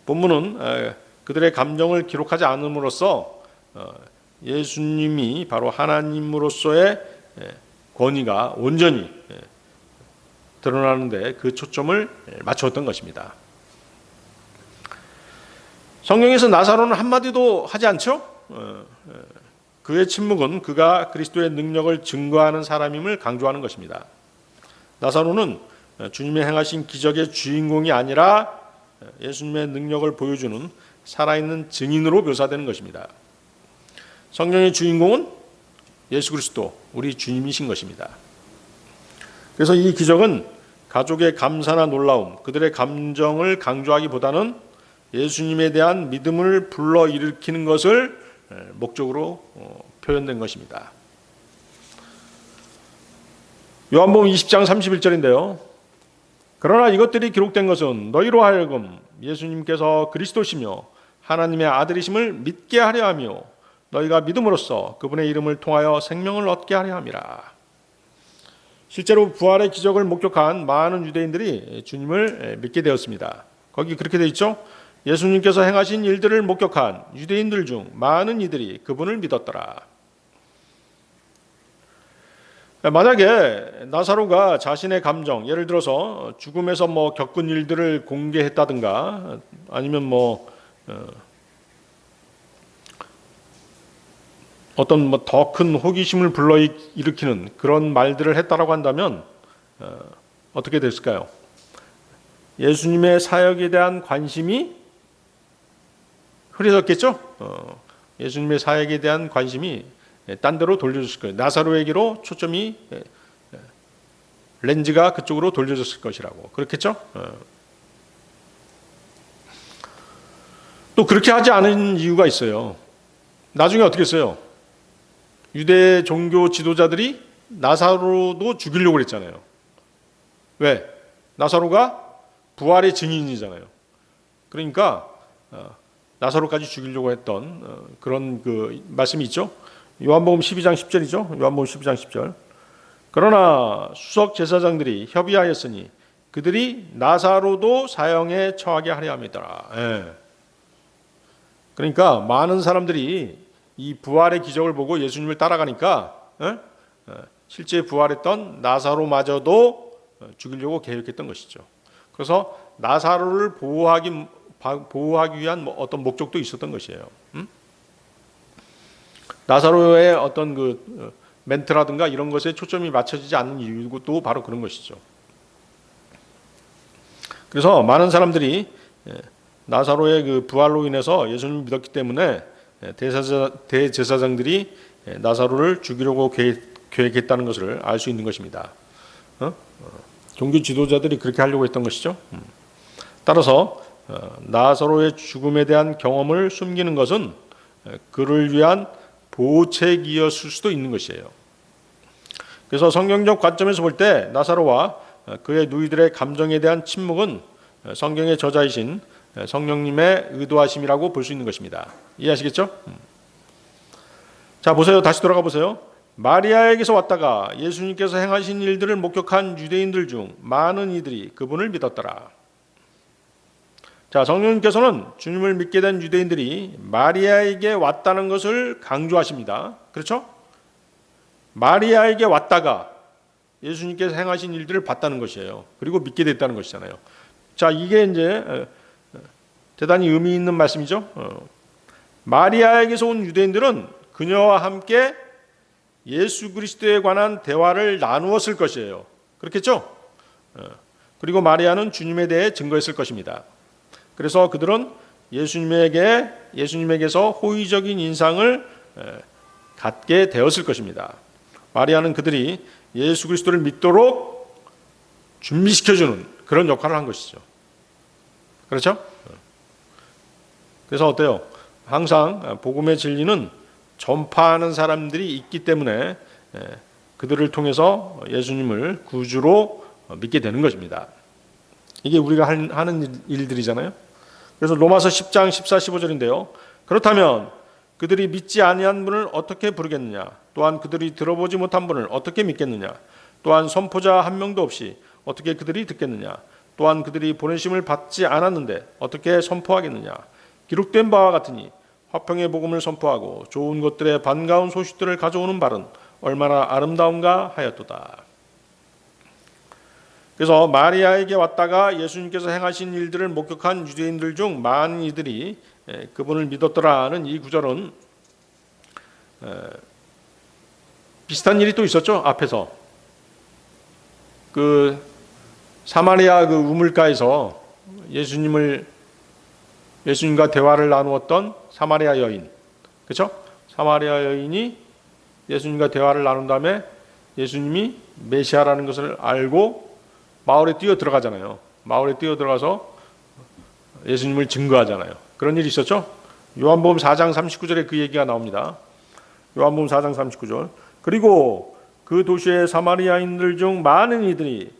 본문은 그들의 감정을 기록하지 않음으로써 예수님이 바로 하나님으로서의 권위가 온전히 드러나는데 그 초점을 맞추었던 것입니다. 성경에서 나사로는 한마디도 하지 않죠? 그의 침묵은 그가 그리스도의 능력을 증거하는 사람임을 강조하는 것입니다. 나사로는 주님의 행하신 기적의 주인공이 아니라 예수님의 능력을 보여주는 살아있는 증인으로 묘사되는 것입니다. 성경의 주인공은 예수 그리스도, 우리 주님이신 것입니다. 그래서 이 기적은 가족의 감사나 놀라움, 그들의 감정을 강조하기보다는 예수님에 대한 믿음을 불러일으키는 것을 목적으로 표현된 것입니다. 요한복음 20장 31절인데요. 그러나 이것들이 기록된 것은 너희로 하여금 예수님께서 그리스도시며 하나님의 아들이심을 믿게 하려 하며 너희가 믿음으로써 그분의 이름을 통하여 생명을 얻게 하려 함이라. 실제로 부활의 기적을 목격한 많은 유대인들이 주님을 믿게 되었습니다. 거기 그렇게 되어 있죠. 예수님께서 행하신 일들을 목격한 유대인들 중 많은 이들이 그분을 믿었더라. 만약에 나사로가 자신의 감정, 예를 들어서 죽음에서 겪은 일들을 공개했다든가 아니면 어떤 더 큰 호기심을 불러일으키는 그런 말들을 했다라고 한다면 어떻게 됐을까요? 예수님의 사역에 대한 관심이 흐려졌겠죠? 예수님의 사역에 대한 관심이 딴 데로 돌려졌을 거예요. 나사로에게로 초점이 렌즈가 그쪽으로 돌려졌을 것이라고. 그렇겠죠? 또 그렇게 하지 않은 이유가 있어요. 나중에 어떻게 했어요? 유대 종교 지도자들이 나사로도 죽이려고 그랬잖아요. 왜? 나사로가 부활의 증인이잖아요. 그러니까 나사로까지 죽이려고 했던 그런 그 말씀이 있죠. 요한복음 12장 10절이죠. 요한복음 12장 10절. 그러나 수석 제사장들이 협의하였으니 그들이 나사로도 사형에 처하게 하려 합니다. 예. 그러니까 많은 사람들이 이 부활의 기적을 보고 예수님을 따라가니까 실제 부활했던 나사로마저도 죽이려고 계획했던 것이죠. 그래서 나사로를 보호하기 위한 어떤 목적도 있었던 것이에요. 나사로의 어떤 그 멘트라든가 이런 것에 초점이 맞춰지지 않는 이유도 바로 그런 것이죠. 그래서 많은 사람들이 나사로의 그 부활로 인해서 예수님을 믿었기 때문에 대제사장들이 나사로를 죽이려고 계획했다는 것을 알 수 있는 것입니다. 종교 지도자들이 그렇게 하려고 했던 것이죠. 따라서 나사로의 죽음에 대한 경험을 숨기는 것은 그를 위한 보책이었을 수도 있는 것이에요. 그래서 성경적 관점에서 볼 때 나사로와 그의 누이들의 감정에 대한 침묵은 성경의 저자이신 성령님의 의도하심이라고 볼 수 있는 것입니다. 이해하시겠죠? 자, 보세요. 다시 돌아가 보세요. 마리아에게서 왔다가 예수님께서 행하신 일들을 목격한 유대인들 중 많은 이들이 그분을 믿었더라. 자, 성령님께서는 주님을 믿게 된 유대인들이 마리아에게 왔다는 것을 강조하십니다. 그렇죠? 마리아에게 왔다가 예수님께서 행하신 일들을 봤다는 것이에요. 그리고 믿게 됐다는 것이잖아요. 자, 이게 이제 대단히 의미 있는 말씀이죠. 마리아에게서 온 유대인들은 그녀와 함께 예수 그리스도에 관한 대화를 나누었을 것이에요. 그렇겠죠? 그리고 마리아는 주님에 대해 증거했을 것입니다. 그래서 그들은 예수님에게서 호의적인 인상을 갖게 되었을 것입니다. 마리아는 그들이 예수 그리스도를 믿도록 준비시켜주는 그런 역할을 한 것이죠. 그렇죠? 그래서 어때요? 항상 복음의 진리는 전파하는 사람들이 있기 때문에 그들을 통해서 예수님을 구주로 믿게 되는 것입니다. 이게 우리가 하는 일들이잖아요. 그래서 로마서 10장 14, 15절인데요. 그렇다면 그들이 믿지 아니한 분을 어떻게 부르겠느냐? 또한 그들이 들어보지 못한 분을 어떻게 믿겠느냐? 또한 선포자 한 명도 없이 어떻게 그들이 듣겠느냐? 또한 그들이 보내심을 받지 않았는데 어떻게 선포하겠느냐? 기록된 바와 같으니 화평의 복음을 선포하고 좋은 것들의 반가운 소식들을 가져오는 발은 얼마나 아름다운가 하였도다. 그래서 마리아에게 왔다가 예수님께서 행하신 일들을 목격한 유대인들 중 많은 이들이 그분을 믿었더라는 이 구절은 비슷한 일이 또 있었죠. 앞에서 그 사마리아 그 우물가에서 예수님과 대화를 나누었던 사마리아 여인, 그렇죠? 사마리아 여인이 예수님과 대화를 나눈 다음에 예수님이 메시아라는 것을 알고 마을에 뛰어 들어가잖아요. 마을에 뛰어 들어가서 예수님을 증거하잖아요. 그런 일이 있었죠? 요한복음 4장 39절에 그 얘기가 나옵니다. 요한복음 4장 39절. 그리고 그 도시의 사마리아인들 중 많은 이들이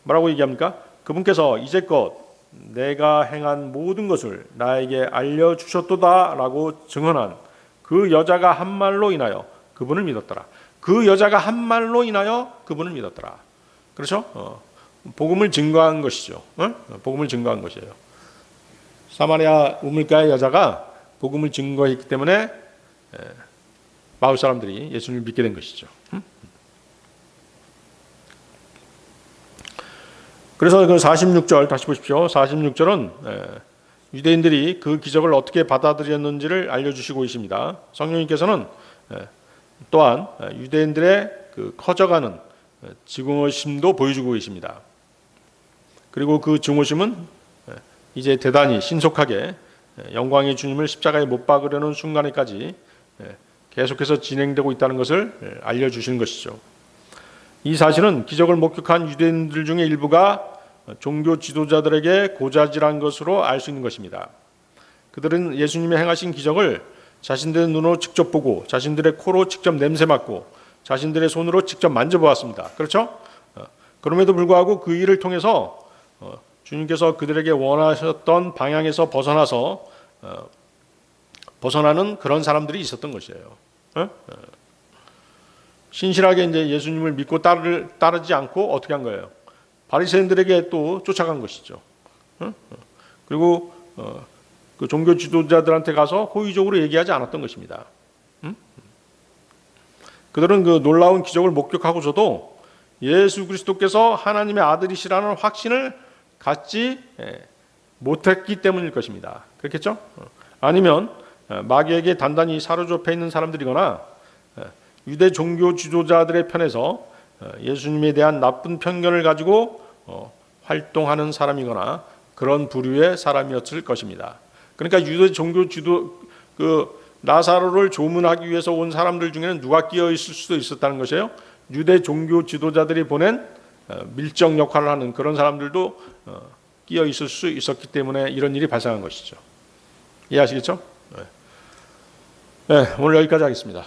뭐라고 얘기합니까? 그분께서 이제껏 내가 행한 모든 것을 나에게 알려주셨도다 라고 증언한 그 여자가 한 말로 인하여 그분을 믿었더라. 그 여자가 한 말로 인하여 그분을 믿었더라. 그렇죠? 복음을 증거한 것이죠. 복음을 증거한 것이에요. 사마리아 우물가의 여자가 복음을 증거했기 때문에 마을 사람들이 예수님을 믿게 된 것이죠. 그래서 그 46절 다시 보십시오. 46절은 유대인들이 그 기적을 어떻게 받아들였는지를 알려주시고 있습니다. 성령님께서는 또한 유대인들의 그 커져가는 증오심도 보여주고 계십니다. 그리고 그 증오심은 이제 대단히 신속하게 영광의 주님을 십자가에 못 박으려는 순간에까지 계속해서 진행되고 있다는 것을 알려주시는 것이죠. 이 사실은 기적을 목격한 유대인들 중에 일부가 종교 지도자들에게 고자질한 것으로 알 수 있는 것입니다. 그들은 예수님이 행하신 기적을 자신들의 눈으로 직접 보고 자신들의 코로 직접 냄새 맡고 자신들의 손으로 직접 만져보았습니다. 그렇죠? 그럼에도 불구하고 그 일을 통해서 주님께서 그들에게 원하셨던 방향에서 벗어나는 그런 사람들이 있었던 것이에요. 신실하게 이제 예수님을 믿고 따르지 않고 어떻게 한 거예요? 바리새인들에게 또 쫓아간 것이죠. 그리고 그 종교 지도자들한테 가서 호의적으로 얘기하지 않았던 것입니다. 그들은 그 놀라운 기적을 목격하고서도 예수 그리스도께서 하나님의 아들이시라는 확신을 갖지 못했기 때문일 것입니다. 그렇겠죠? 아니면 마귀에게 단단히 사로잡혀 있는 사람들이거나 유대 종교 지도자들의 편에서 예수님에 대한 나쁜 편견을 가지고 활동하는 사람이거나 그런 부류의 사람이었을 것입니다. 그러니까 유대 종교 지도 나사로를 조문하기 위해서 온 사람들 중에는 누가 끼어 있을 수도 있었다는 것이에요. 유대 종교 지도자들이 보낸 밀정 역할을 하는 그런 사람들도 끼어 있을 수 있었기 때문에 이런 일이 발생한 것이죠. 이해하시겠죠? 네, 오늘 여기까지 하겠습니다.